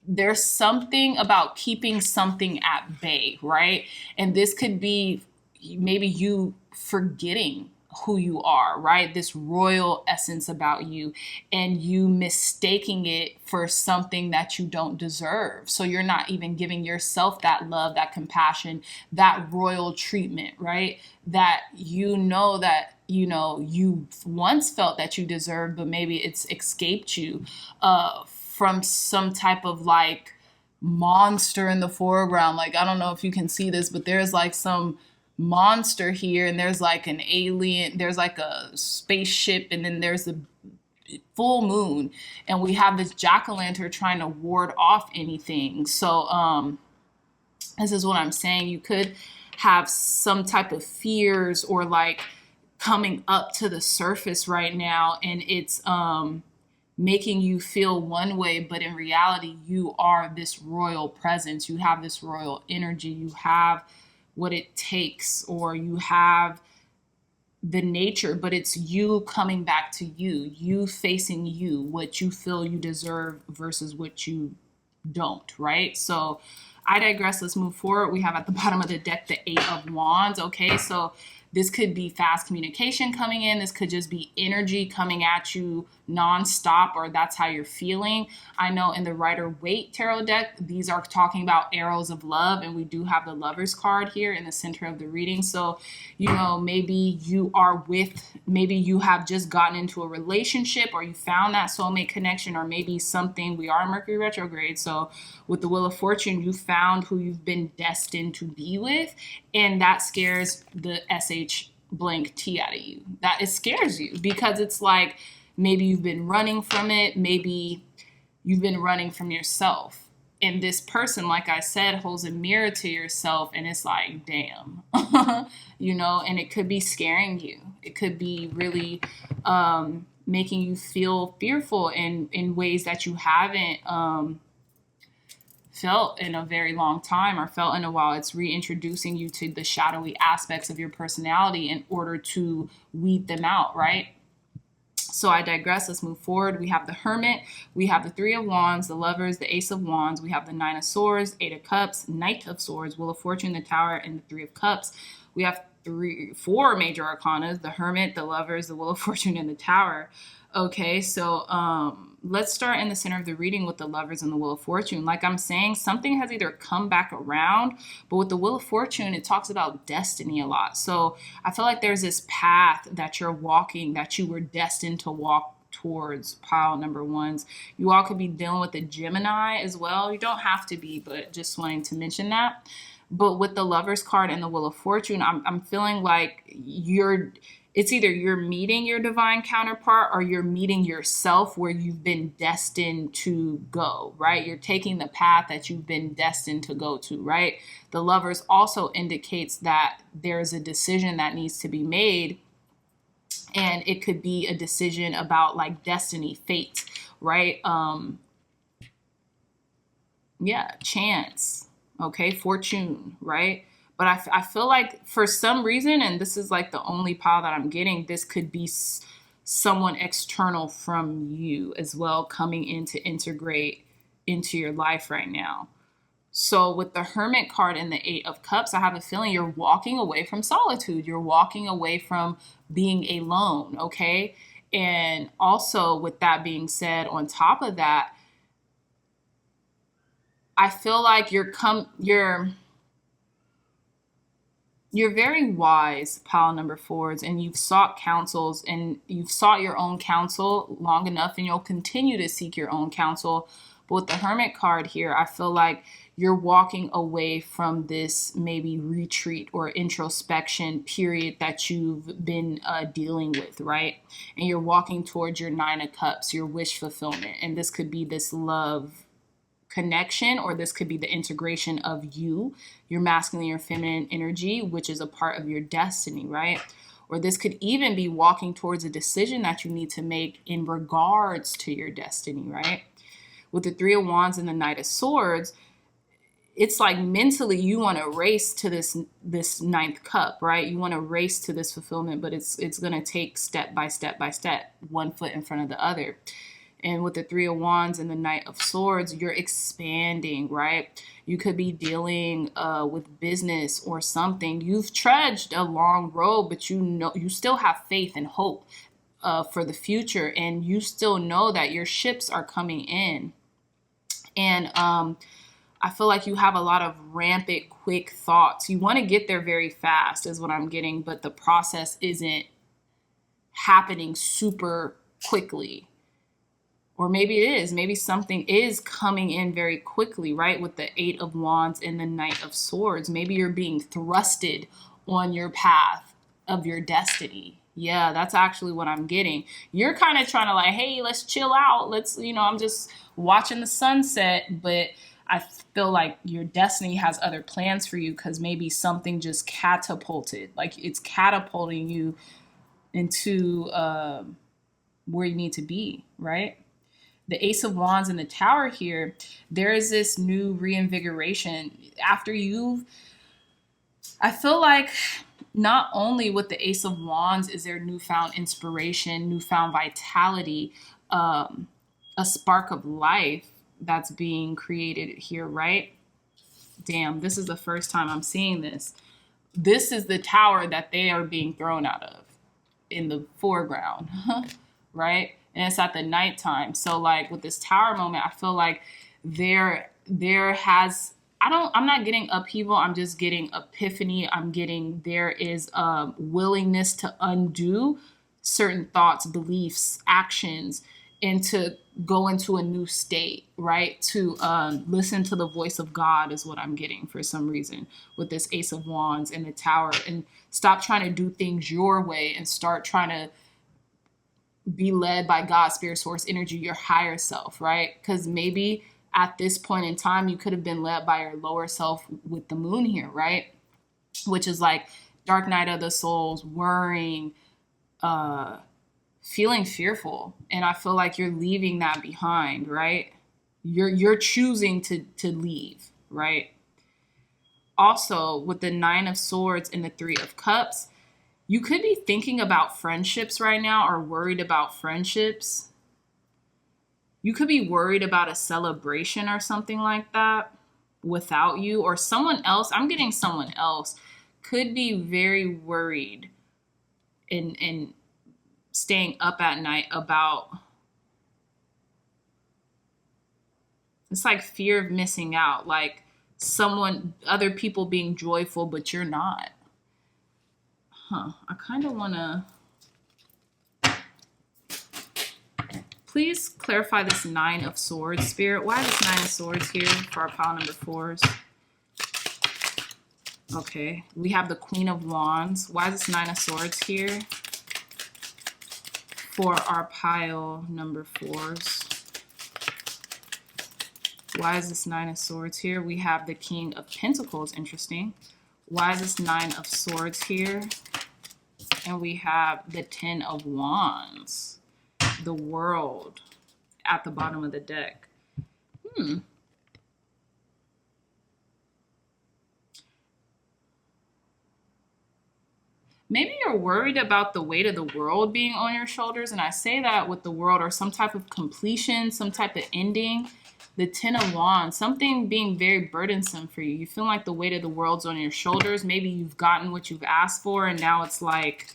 A: There's something about keeping something at bay, right? And this could be maybe you forgetting who you are, right? This royal essence about you, and you mistaking it for something that you don't deserve. So you're not even giving yourself that love, that compassion, that royal treatment, right? That that you once felt that you deserved, but maybe it's escaped you from some type of like monster in the foreground. Like, I don't know if you can see this, but there's like some monster here, and there's like an alien, there's like a spaceship, and then there's a full moon, and we have this jack-o'-lantern trying to ward off anything. So this is what I'm saying. You could have some type of fears or like coming up to the surface right now, and it's making you feel one way, but in reality you are this royal presence, you have this royal energy, you have what it takes, or you have the nature, but it's you coming back to you facing you, what you feel you deserve versus what you don't, right? So I digress. Let's move forward. We have at the bottom of the deck the Eight of Wands. Okay, so this could be fast communication coming in. This could just be energy coming at you nonstop, or that's how you're feeling. I know in the Rider-Waite tarot deck, these are talking about arrows of love, and we do have the Lovers card here in the center of the reading. So, maybe maybe you have just gotten into a relationship, or you found that soulmate connection, or maybe something. We are in Mercury retrograde, so with the Wheel of Fortune, you found who you've been destined to be with, and that scares the blank T out of you. That it scares you because it's like maybe you've been running from it, maybe you've been running from yourself. And this person, like I said, holds a mirror to yourself, and it's like, damn, and it could be scaring you. It could be really making you feel fearful in ways that you haven't felt in a very long time, or felt in a while. It's reintroducing you to the shadowy aspects of your personality in order to weed them out, right? So I digress. Let's move forward. We have the Hermit. We have the Three of Wands, the Lovers, the Ace of Wands. We have the Nine of Swords, Eight of Cups, Knight of Swords, Wheel of Fortune, the Tower, and the Three of Cups. We have four major arcanas: the Hermit, the Lovers, the Wheel of Fortune, and the Tower. Okay, so let's start in the center of the reading with the Lovers and the Wheel of Fortune. Like I'm saying, something has either come back around, but with the Wheel of Fortune, it talks about destiny a lot. So I feel like there's this path that you're walking, that you were destined to walk towards, pile number ones. You all could be dealing with a Gemini as well. You don't have to be, but just wanting to mention that. But with the Lovers card and the Wheel of Fortune, I'm feeling like it's either you're meeting your divine counterpart, or you're meeting yourself where you've been destined to go, right? You're taking the path that you've been destined to go to, right? The Lovers also indicates that there's a decision that needs to be made, and it could be a decision about like destiny, fate, right? Chance, okay, fortune, right? But I feel like for some reason, and this is like the only pile that I'm getting, this could be someone external from you as well, coming in to integrate into your life right now. So with the Hermit card and the Eight of Cups, I have a feeling you're walking away from solitude. You're walking away from being alone, okay? And also with that being said, on top of that, I feel like you're very wise, pile number fours, and you've sought counsels, and you've sought your own counsel long enough, and you'll continue to seek your own counsel. But with the Hermit card here, I feel like you're walking away from this maybe retreat or introspection period that you've been dealing with, right? And you're walking towards your Nine of Cups, your wish fulfillment. And this could be this love connection, or this could be the integration of you, your masculine, your feminine energy, which is a part of your destiny, right? Or this could even be walking towards a decision that you need to make in regards to your destiny, right? With the Three of Wands and the Knight of Swords, it's like mentally you want to race to this ninth cup, right? You want to race to this fulfillment, but it's going to take step by step by step, one foot in front of the other. And with the Three of Wands and the Knight of Swords, you're expanding, right? You could be dealing with business or something. You've trudged a long road, but you still have faith and hope for the future, and you still know that your ships are coming in. And I feel like you have a lot of rampant, quick thoughts. You want to get there very fast is what I'm getting, but the process isn't happening super quickly. Or maybe it is. Maybe something is coming in very quickly, right? With the Eight of Wands and the Knight of Swords. Maybe you're being thrusted on your path of your destiny. Yeah, that's actually what I'm getting. You're kind of trying to like, hey, let's chill out. I'm just watching the sunset. But I feel like your destiny has other plans for you because maybe something just catapulted. Like it's catapulting you into where you need to be, right? The Ace of Wands and the Tower here, there is this new reinvigoration after I feel like not only with the Ace of Wands is there newfound inspiration, newfound vitality, a spark of life that's being created here, right? Damn, this is the first time I'm seeing this. This is the tower that they are being thrown out of in the foreground, right? And it's at the nighttime. So like with this tower moment, I feel like I'm not getting upheaval. I'm just getting epiphany. I'm getting, there is a willingness to undo certain thoughts, beliefs, actions, and to go into a new state, right? To listen to the voice of God is what I'm getting for some reason with this Ace of Wands and the Tower, and stop trying to do things your way and start trying to be led by God, spirit, source, energy, your higher self, right? Because maybe at this point in time, you could have been led by your lower self with the moon here, right? Which is like dark night of the souls, worrying, feeling fearful. And I feel like you're leaving that behind, right? You're choosing to leave, right? Also, with the Nine of Swords and the Three of Cups, you could be thinking about friendships right now or worried about friendships. You could be worried about a celebration or something like that without you, or someone else. I'm getting someone else could be very worried and staying up at night about, it's like fear of missing out, like other people being joyful, but you're not. I kind of want to, please clarify this Nine of Swords, Spirit. Why is this Nine of Swords here for our pile number 4s? Okay, we have the Queen of Wands. Why is this Nine of Swords here for our pile number 4s? Why is this Nine of Swords here? We have the King of Pentacles. Interesting. Why is this Nine of Swords here? And we have the Ten of Wands, the World at the bottom of the deck. Maybe you're worried about the weight of the world being on your shoulders. And I say that with the world, or some type of completion, some type of ending. The Ten of Wands, something being very burdensome for you. You feel like the weight of the world's on your shoulders. Maybe you've gotten what you've asked for, and now it's like,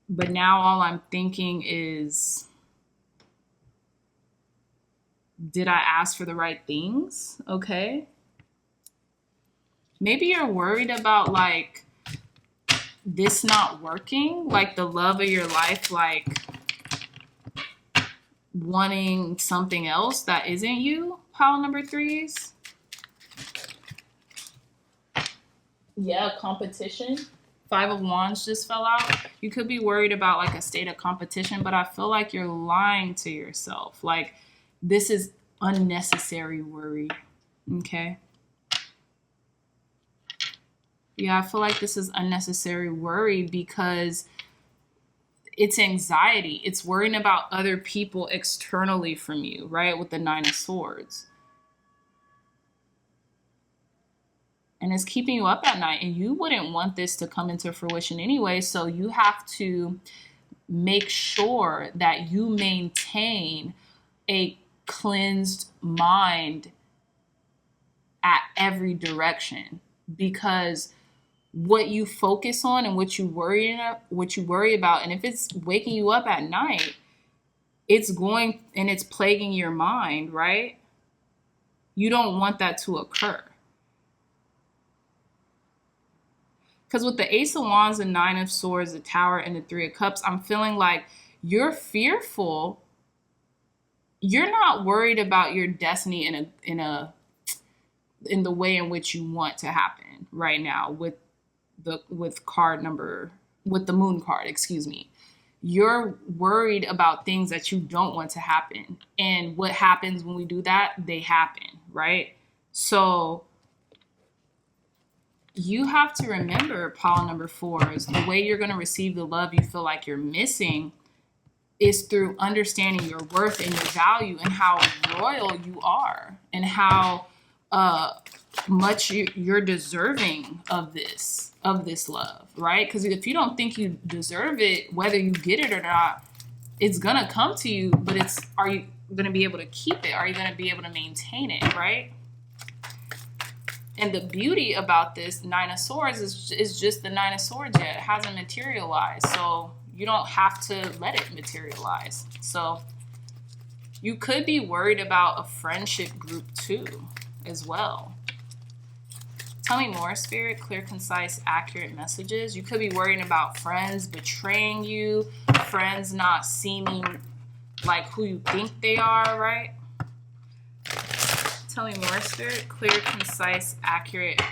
A: but now all I'm thinking is, did I ask for the right things? Okay. Maybe you're worried about like this not working, like the love of your life, like wanting something else that isn't you, pile number 3s. Yeah, competition. Five of Wands just fell out. You could be worried about like a state of competition, but I feel like you're lying to yourself. Like this is unnecessary worry. Okay. Yeah, I feel like this is unnecessary worry because it's anxiety. It's worrying about other people externally from you, right? With the Nine of Swords. And it's keeping you up at night. And you wouldn't want this to come into fruition anyway. So you have to make sure that you maintain a cleansed mind at every direction, because what you focus on and what you worry about, and if it's waking you up at night, it's plaguing your mind, right? You don't want that to occur. Because with the Ace of Wands, the Nine of Swords, the Tower, and the Three of Cups, I'm feeling like you're fearful. You're not worried about your destiny in the way in which you want to happen right now with the Moon card, excuse me. You're worried about things that you don't want to happen. And what happens when we do that? They happen, right? So you have to remember, pile number 4, is the way you're going to receive the love you feel like you're missing is through understanding your worth and your value and how royal you are and how much you're deserving of this love, right? Because if you don't think you deserve it, whether you get it or not, it's gonna come to you. But are you gonna be able to keep it? Are you gonna be able to maintain it, right? And the beauty about this Nine of Swords is just the Nine of Swords yet. It hasn't materialized, so you don't have to let it materialize. So you could be worried about a friendship group too, as well. Tell me more, Spirit. Clear, concise, accurate messages. You could be worrying about friends betraying you, friends not seeming like who you think they are, right? Tell me more, Spirit. Clear, concise, accurate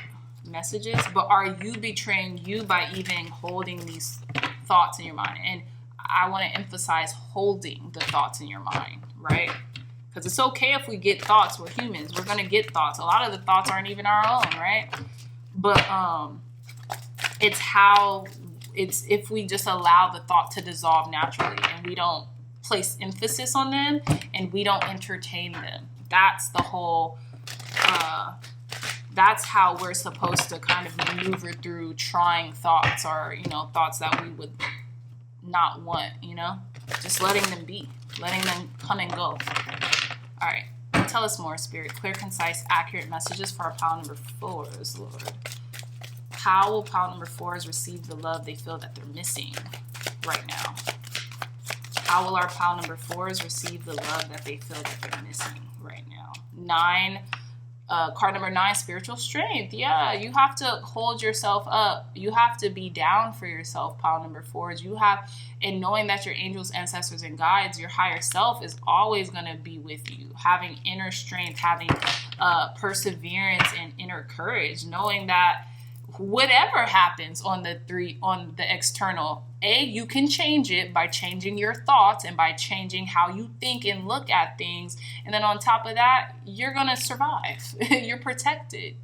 A: messages. But are you betraying you by even holding these thoughts in your mind? And I want to emphasize holding the thoughts in your mind, right? Because it's okay if we get thoughts. We're humans. We're going to get thoughts. A lot of the thoughts aren't even our own, right? But it's if we just allow the thought to dissolve naturally and we don't place emphasis on them and we don't entertain them. That's the whole, that's how we're supposed to kind of maneuver through trying thoughts or, thoughts that we would not want, just letting them be, letting them come and go. All right. Tell us more, Spirit. Clear, concise, accurate messages for our pile number 4s, Lord. How will pile number 4s receive the love they feel that they're missing right now? How will our pile number 4s receive the love that they feel that they're missing right now? Card number 9, spiritual strength. Yeah, you have to hold yourself up. You have to be down for yourself, pile number 4s. And knowing that your angels, ancestors, and guides, your higher self is always going to be with you. Having inner strength, having perseverance and inner courage, knowing that whatever happens on the external, you can change it by changing your thoughts and by changing how you think and look at things. And then on top of that, you're going to survive. You're protected.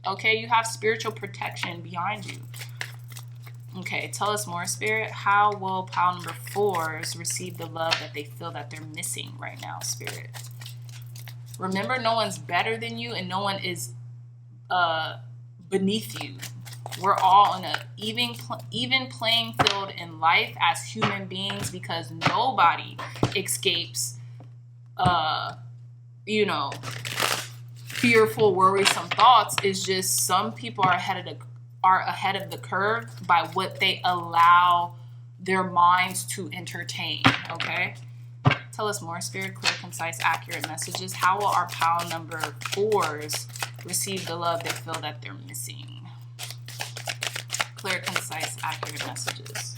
A: Okay. You have spiritual protection behind you. Okay. Tell us more, Spirit. How will pile number 4s receive the love that they feel that they're missing right now, Spirit? Remember, no one's better than you and no one is beneath you. We're all on an even playing field in life as human beings because nobody escapes, fearful, worrisome thoughts. It's just some people are ahead of the curve by what they allow their minds to entertain. Okay. Tell us more, Spirit. Clear, concise, accurate messages. How will our pile number 4s receive the love they feel that they're missing? Clear, concise, accurate messages.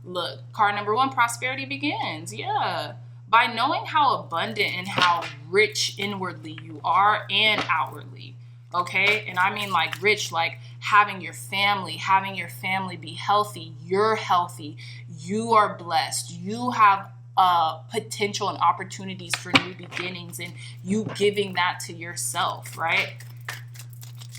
A: Look, card number 1, prosperity begins. Yeah. By knowing how abundant and how rich inwardly you are and outwardly. Okay. And I mean like rich, like having your family be healthy. You're healthy. You are blessed. You have potential and opportunities for new beginnings and you giving that to yourself, right?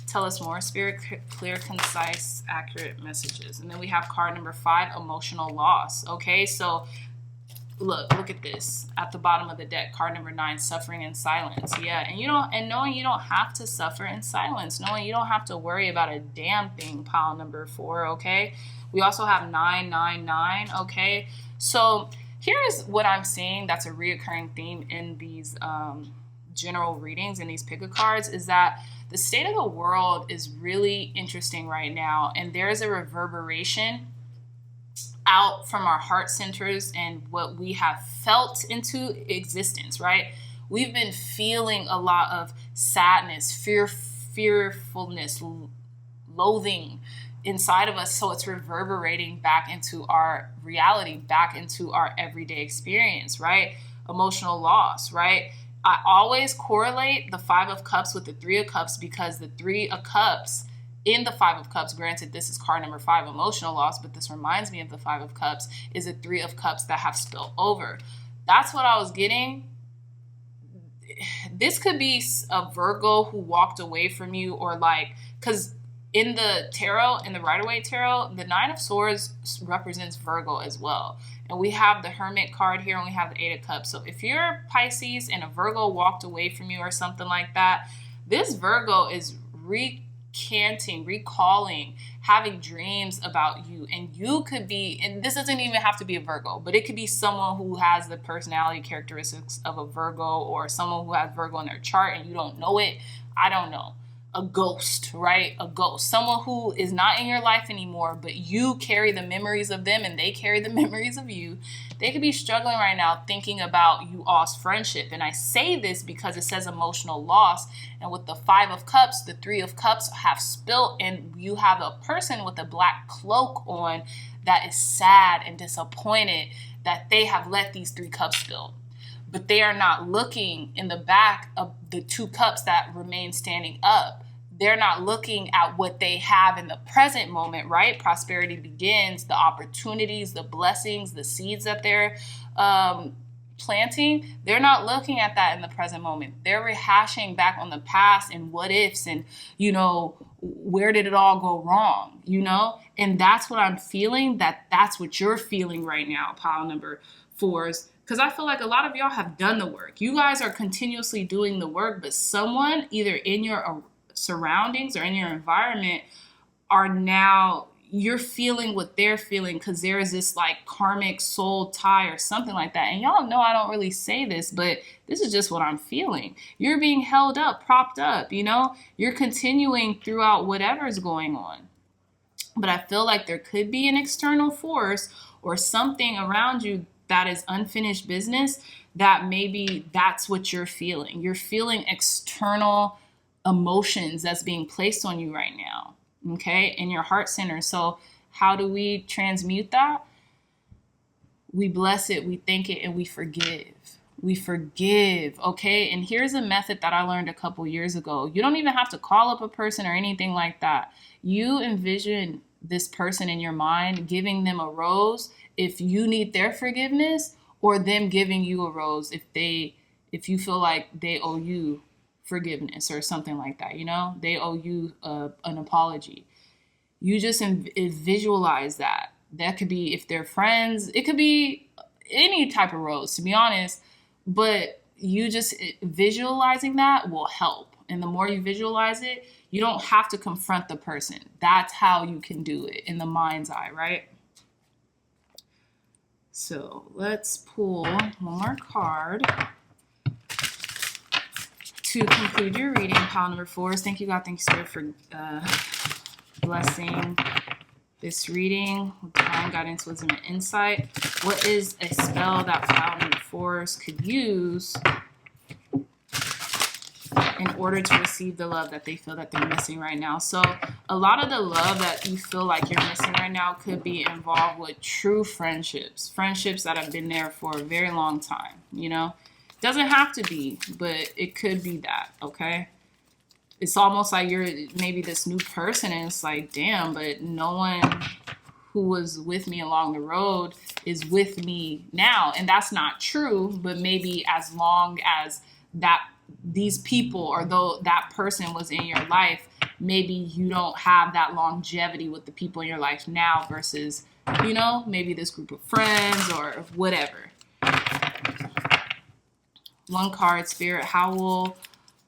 A: Tell us more, Spirit. Clear, concise, accurate messages. And then we have card number 5, emotional loss. Okay, so look at this at the bottom of the deck. Card number 9, suffering in silence. Yeah, and knowing you don't have to suffer in silence, knowing you don't have to worry about a damn thing. Pile number 4. Okay, we also have 999. Okay, so here's what I'm seeing that's a reoccurring theme in these general readings and these pick-a cards is that the state of the world is really interesting right now, and there's a reverberation out from our heart centers and what we have felt into existence, right? We've been feeling a lot of sadness, fearfulness, loathing, inside of us, so it's reverberating back into our reality, back into our everyday experience, right? Emotional loss, right? I always correlate the Five of Cups with the Three of Cups, because the Three of Cups in the Five of Cups, granted this is card number 5, emotional loss, but this reminds me of the Five of Cups, is the Three of Cups that have spilled over. That's what I was getting. This could be a Virgo who walked away from you, or like, because in the tarot, in the Rider-Waite Tarot, the Nine of Swords represents Virgo as well. And we have the Hermit card here, and we have the Eight of Cups. So if you're Pisces and a Virgo walked away from you or something like that, this Virgo is recalling, having dreams about you. And you could be, and this doesn't even have to be a Virgo, but it could be someone who has the personality characteristics of a Virgo, or someone who has Virgo in their chart and you don't know it. I don't know. A ghost, right? A ghost. Someone who is not in your life anymore, but you carry the memories of them and they carry the memories of you. They could be struggling right now thinking about you all's friendship. And I say this because it says emotional loss. And with the Five of Cups, the Three of Cups have spilt, and you have a person with a black cloak on that is sad and disappointed that they have let these 3 cups spill. But they are not looking in the back of the 2 cups that remain standing up. They're not looking at what they have in the present moment, right? Prosperity begins, the opportunities, the blessings, the seeds that they're planting. They're not looking at that in the present moment. They're rehashing back on the past and what ifs and, where did it all go wrong, And that's what I'm feeling, that's what you're feeling right now, pile number 4s. Because I feel like a lot of y'all have done the work. You guys are continuously doing the work, but someone either in your surroundings or in your environment are now, you're feeling what they're feeling, because there is this like karmic soul tie or something like that. And y'all know I don't really say this, but this is just what I'm feeling. You're being held up, propped up, You're continuing throughout whatever's going on. But I feel like there could be an external force or something around you that is unfinished business, that maybe that's what you're feeling. You're feeling external emotions that's being placed on you right now, okay, in your heart center. So how do we transmute that? We bless it, we thank it, and we forgive. We forgive, okay? And here's a method that I learned a couple years ago. You don't even have to call up a person or anything like that. You envision this person in your mind, giving them a rose if you need their forgiveness, or them giving you a rose if you feel like they owe you forgiveness or something like that, they owe you an apology. You just visualize that. That could be, if they're friends, it could be any type of rose, to be honest, but you just visualizing that will help. And the more you visualize it, you don't have to confront the person. That's how you can do it in the mind's eye, right? So let's pull one more card to conclude your reading, pile number 4s. Thank you, God. Thank you, Spirit, for blessing this reading with divine guidance, wisdom, and insight. What is a spell that pile number 4s could use in order to receive the love that they feel that they're missing right now? So a lot of the love that you feel like you're missing right now could be involved with true friendships that have been there for a very long time, Doesn't have to be, but it could be that, okay? It's almost like you're maybe this new person, and it's like, damn, but no one who was with me along the road is with me now. And that's not true, but maybe as long as these people or though that person was in your life, maybe you don't have that longevity with the people in your life now versus, maybe this group of friends or whatever. One card, Spirit, how will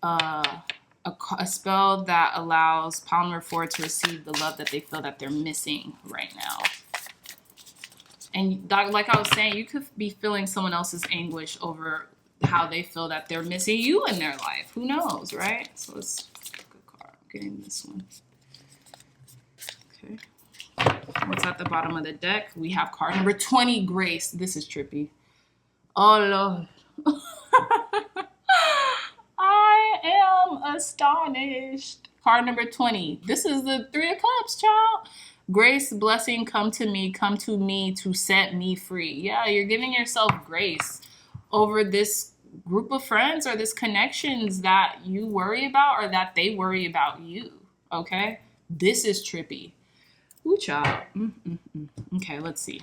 A: a spell that allows pile number 4 to receive the love that they feel that they're missing right now? And like I was saying, you could be feeling someone else's anguish over how they feel that they're missing you in their life. Who knows, right? So let's pick a card. I'm getting this one. Okay. What's at the bottom of the deck? We have card number 20, Grace. This is trippy. Oh, Lord. I am astonished. Card number 20. This is the Three of Cups, child. Grace, blessing, come to me to set me free. Yeah, you're giving yourself grace over this group of friends or this connections that you worry about or that they worry about you. Okay? This is trippy. Ooh, child. Okay, let's see.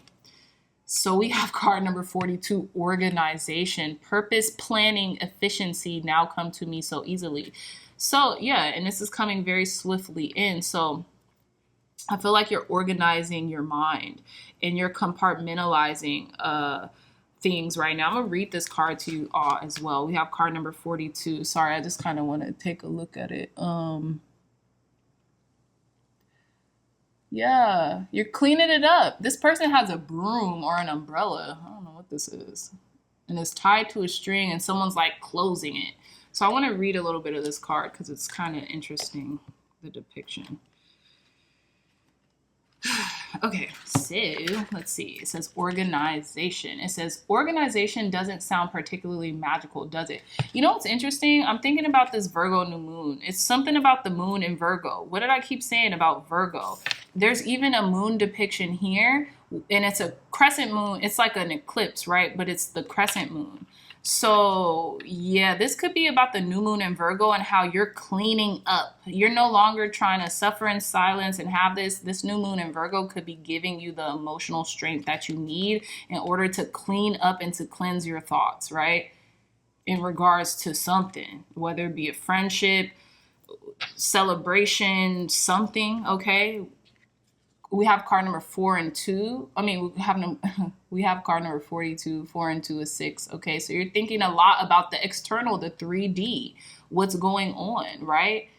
A: So we have card number 42, organization, purpose, planning, efficiency now come to me so easily. So yeah, and this is coming very swiftly in. So I feel like you're organizing your mind and you're compartmentalizing things right now. I'm going to read this card to you all as well. We have card number 42. Sorry, I just kind of want to take a look at it. Yeah, you're cleaning it up. This person has a broom or an umbrella. I don't know what this is. And it's tied to a string and someone's like closing it. So I want to read a little bit of this card because it's kind of interesting, the depiction. Okay, so let's see. It says organization. It says organization doesn't sound particularly magical, does it? You know what's interesting? I'm thinking about this Virgo new moon. It's something about the moon in Virgo. What did I keep saying about Virgo? There's even a moon depiction here, and it's a crescent moon. It's like an eclipse, right? But it's the crescent moon. So yeah, this could be about the new moon in Virgo and how you're cleaning up. You're no longer trying to suffer in silence and have this new moon in Virgo could be giving you the emotional strength that you need in order to clean up and to cleanse your thoughts, right? In regards to something, whether it be a friendship, celebration, something, okay? We have card number 4 and 2. I mean, we have card number 42. 4 and 2 is 6. Okay, so you're thinking a lot about the external, the 3D, what's going on, right?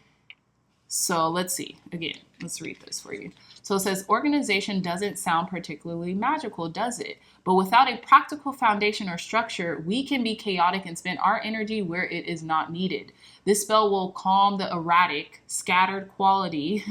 A: So let's see. Again, let's read this for you. So it says, organization doesn't sound particularly magical, does it? But without a practical foundation or structure, we can be chaotic and spend our energy where it is not needed. This spell will calm the erratic, scattered quality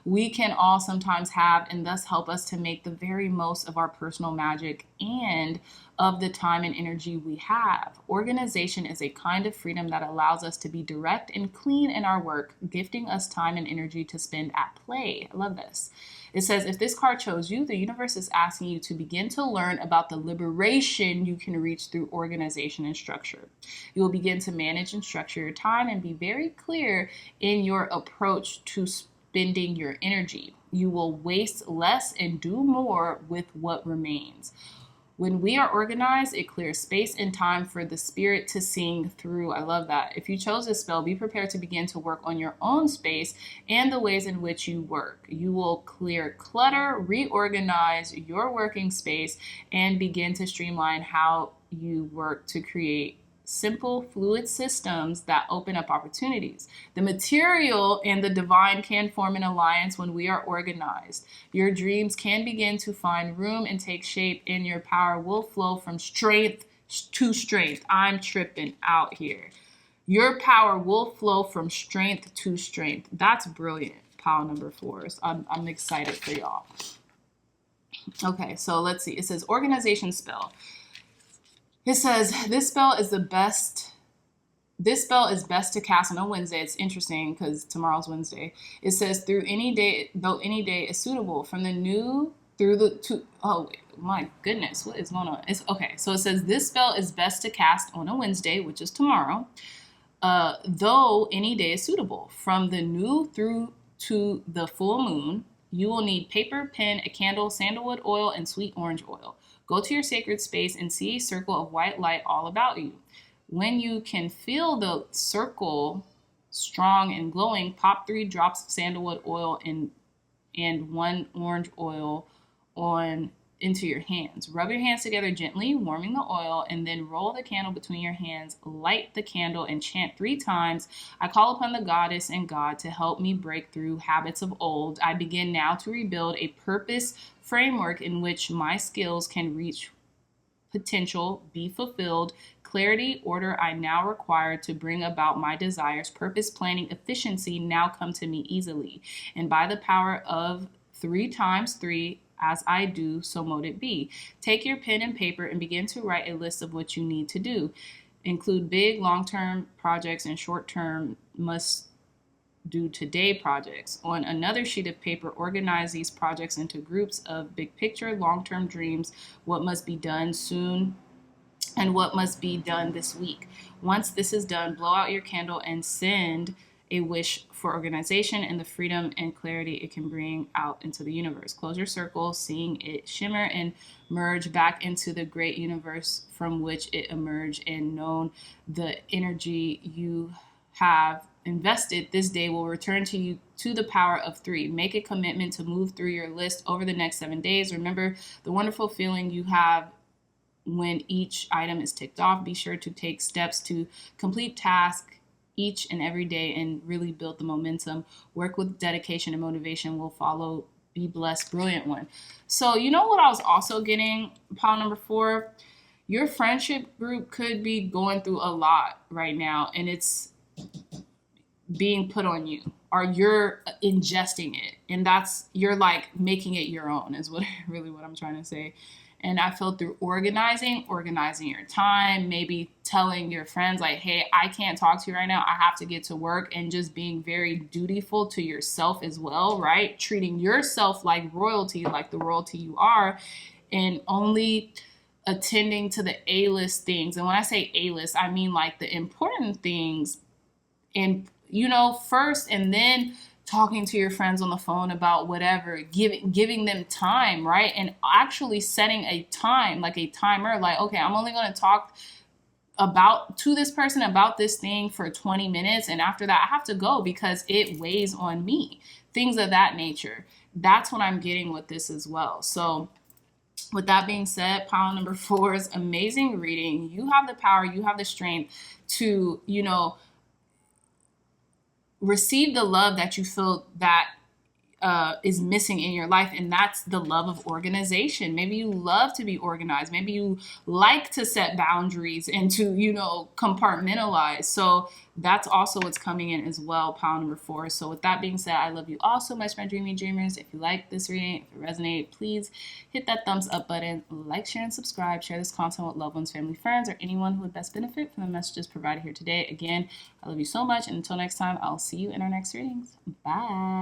A: we can all sometimes have and thus help us to make the very most of our personal magic and of the time and energy we have. Organization is a kind of freedom that allows us to be direct and clean in our work, gifting us time and energy to spend at play. I love this. It says, if this card chose you, the universe is asking you to begin to learn about the liberation you can reach through organization and structure. You will begin to manage and structure your time and be very clear in your approach to spending your energy. You will waste less and do more with what remains. When we are organized, it clears space and time for the spirit to sing through. I love that. If you chose this spell, be prepared to begin to work on your own space and the ways in which you work. You will clear clutter, reorganize your working space, and begin to streamline how you work to create simple, fluid systems that open up opportunities. The material and the divine can form an alliance when we are organized. Your dreams can begin to find room and take shape, and your power will flow from strength to strength. I'm tripping out here. Your power will flow from strength to strength. That's brilliant, pile number 4. I'm excited for y'all. Okay, so let's see. It says organization spell. It says, this spell is best to cast on a Wednesday. It's interesting because tomorrow's Wednesday. It says, though any day is suitable, from the new through the to. Oh my goodness, what is going on? It's okay. So it says this spell is best to cast on a Wednesday, which is tomorrow. Though any day is suitable, from the new through to the full moon. You will need paper, pen, a candle, sandalwood oil, and sweet orange oil. Go to your sacred space and see a circle of white light all about you. When you can feel the circle strong and glowing, pop 3 drops of sandalwood oil and 1 orange oil into your hands. Rub your hands together gently, warming the oil, and then roll the candle between your hands. Light the candle and chant 3 times. I call upon the goddess and God to help me break through habits of old. I begin now to rebuild a purpose framework in which my skills can reach potential, be fulfilled, clarity, order I now require to bring about my desires, purpose, planning, efficiency now come to me easily. And by the power of 3 times 3, as I do, so mote it be. Take your pen and paper and begin to write a list of what you need to do. Include big, long-term projects and short-term do today projects. On another sheet of paper, organize these projects into groups of big picture, long-term dreams, what must be done soon, and what must be done this week. Once this is done, blow out your candle and send a wish for organization and the freedom and clarity it can bring out into the universe. Close your circle, seeing it shimmer and merge back into the great universe from which it emerged, and known the energy you have invested this day will return to you to the power of 3. Make a commitment to move through your list over the next 7 days. Remember the wonderful feeling you have when each item is ticked off. Be sure to take steps to complete tasks each and every day and really build the momentum. Work with dedication and motivation will follow. Be blessed, brilliant one. So you know what I was also getting, pile number 4? Your friendship group could be going through a lot right now, and it's being put on you, or you're ingesting it, and that's, you're like making it your own, is what really what I'm trying to say. And I feel through organizing your time, maybe telling your friends like, hey, I can't talk to you right now, I have to get to work, and just being very dutiful to yourself as well, right? Treating yourself like royalty, like the royalty you are, and only attending to the A-list things. And when I say A-list, I mean like the important things, and first, and then talking to your friends on the phone about whatever, giving them time, right? And actually setting a time, like a timer, like, okay, I'm only going to talk to this person about this thing for 20 minutes. And after that, I have to go because it weighs on me. Things of that nature. That's what I'm getting with this as well. So with that being said, pile number 4 is amazing reading. You have the power, you have the strength to, receive the love that you feel that is missing in your life, and that's the love of organization. Maybe you love to be organized. Maybe you like to set boundaries and to, compartmentalize. So that's also what's coming in as well, pile number 4. So with that being said, I love you all so much, my dreamy dreamers. If you like this reading, if it resonated, please hit that thumbs up button, like, share, and subscribe. Share this content with loved ones, family, friends, or anyone who would best benefit from the messages provided here today. Again, I love you so much, and until next time, I'll see you in our next readings. Bye.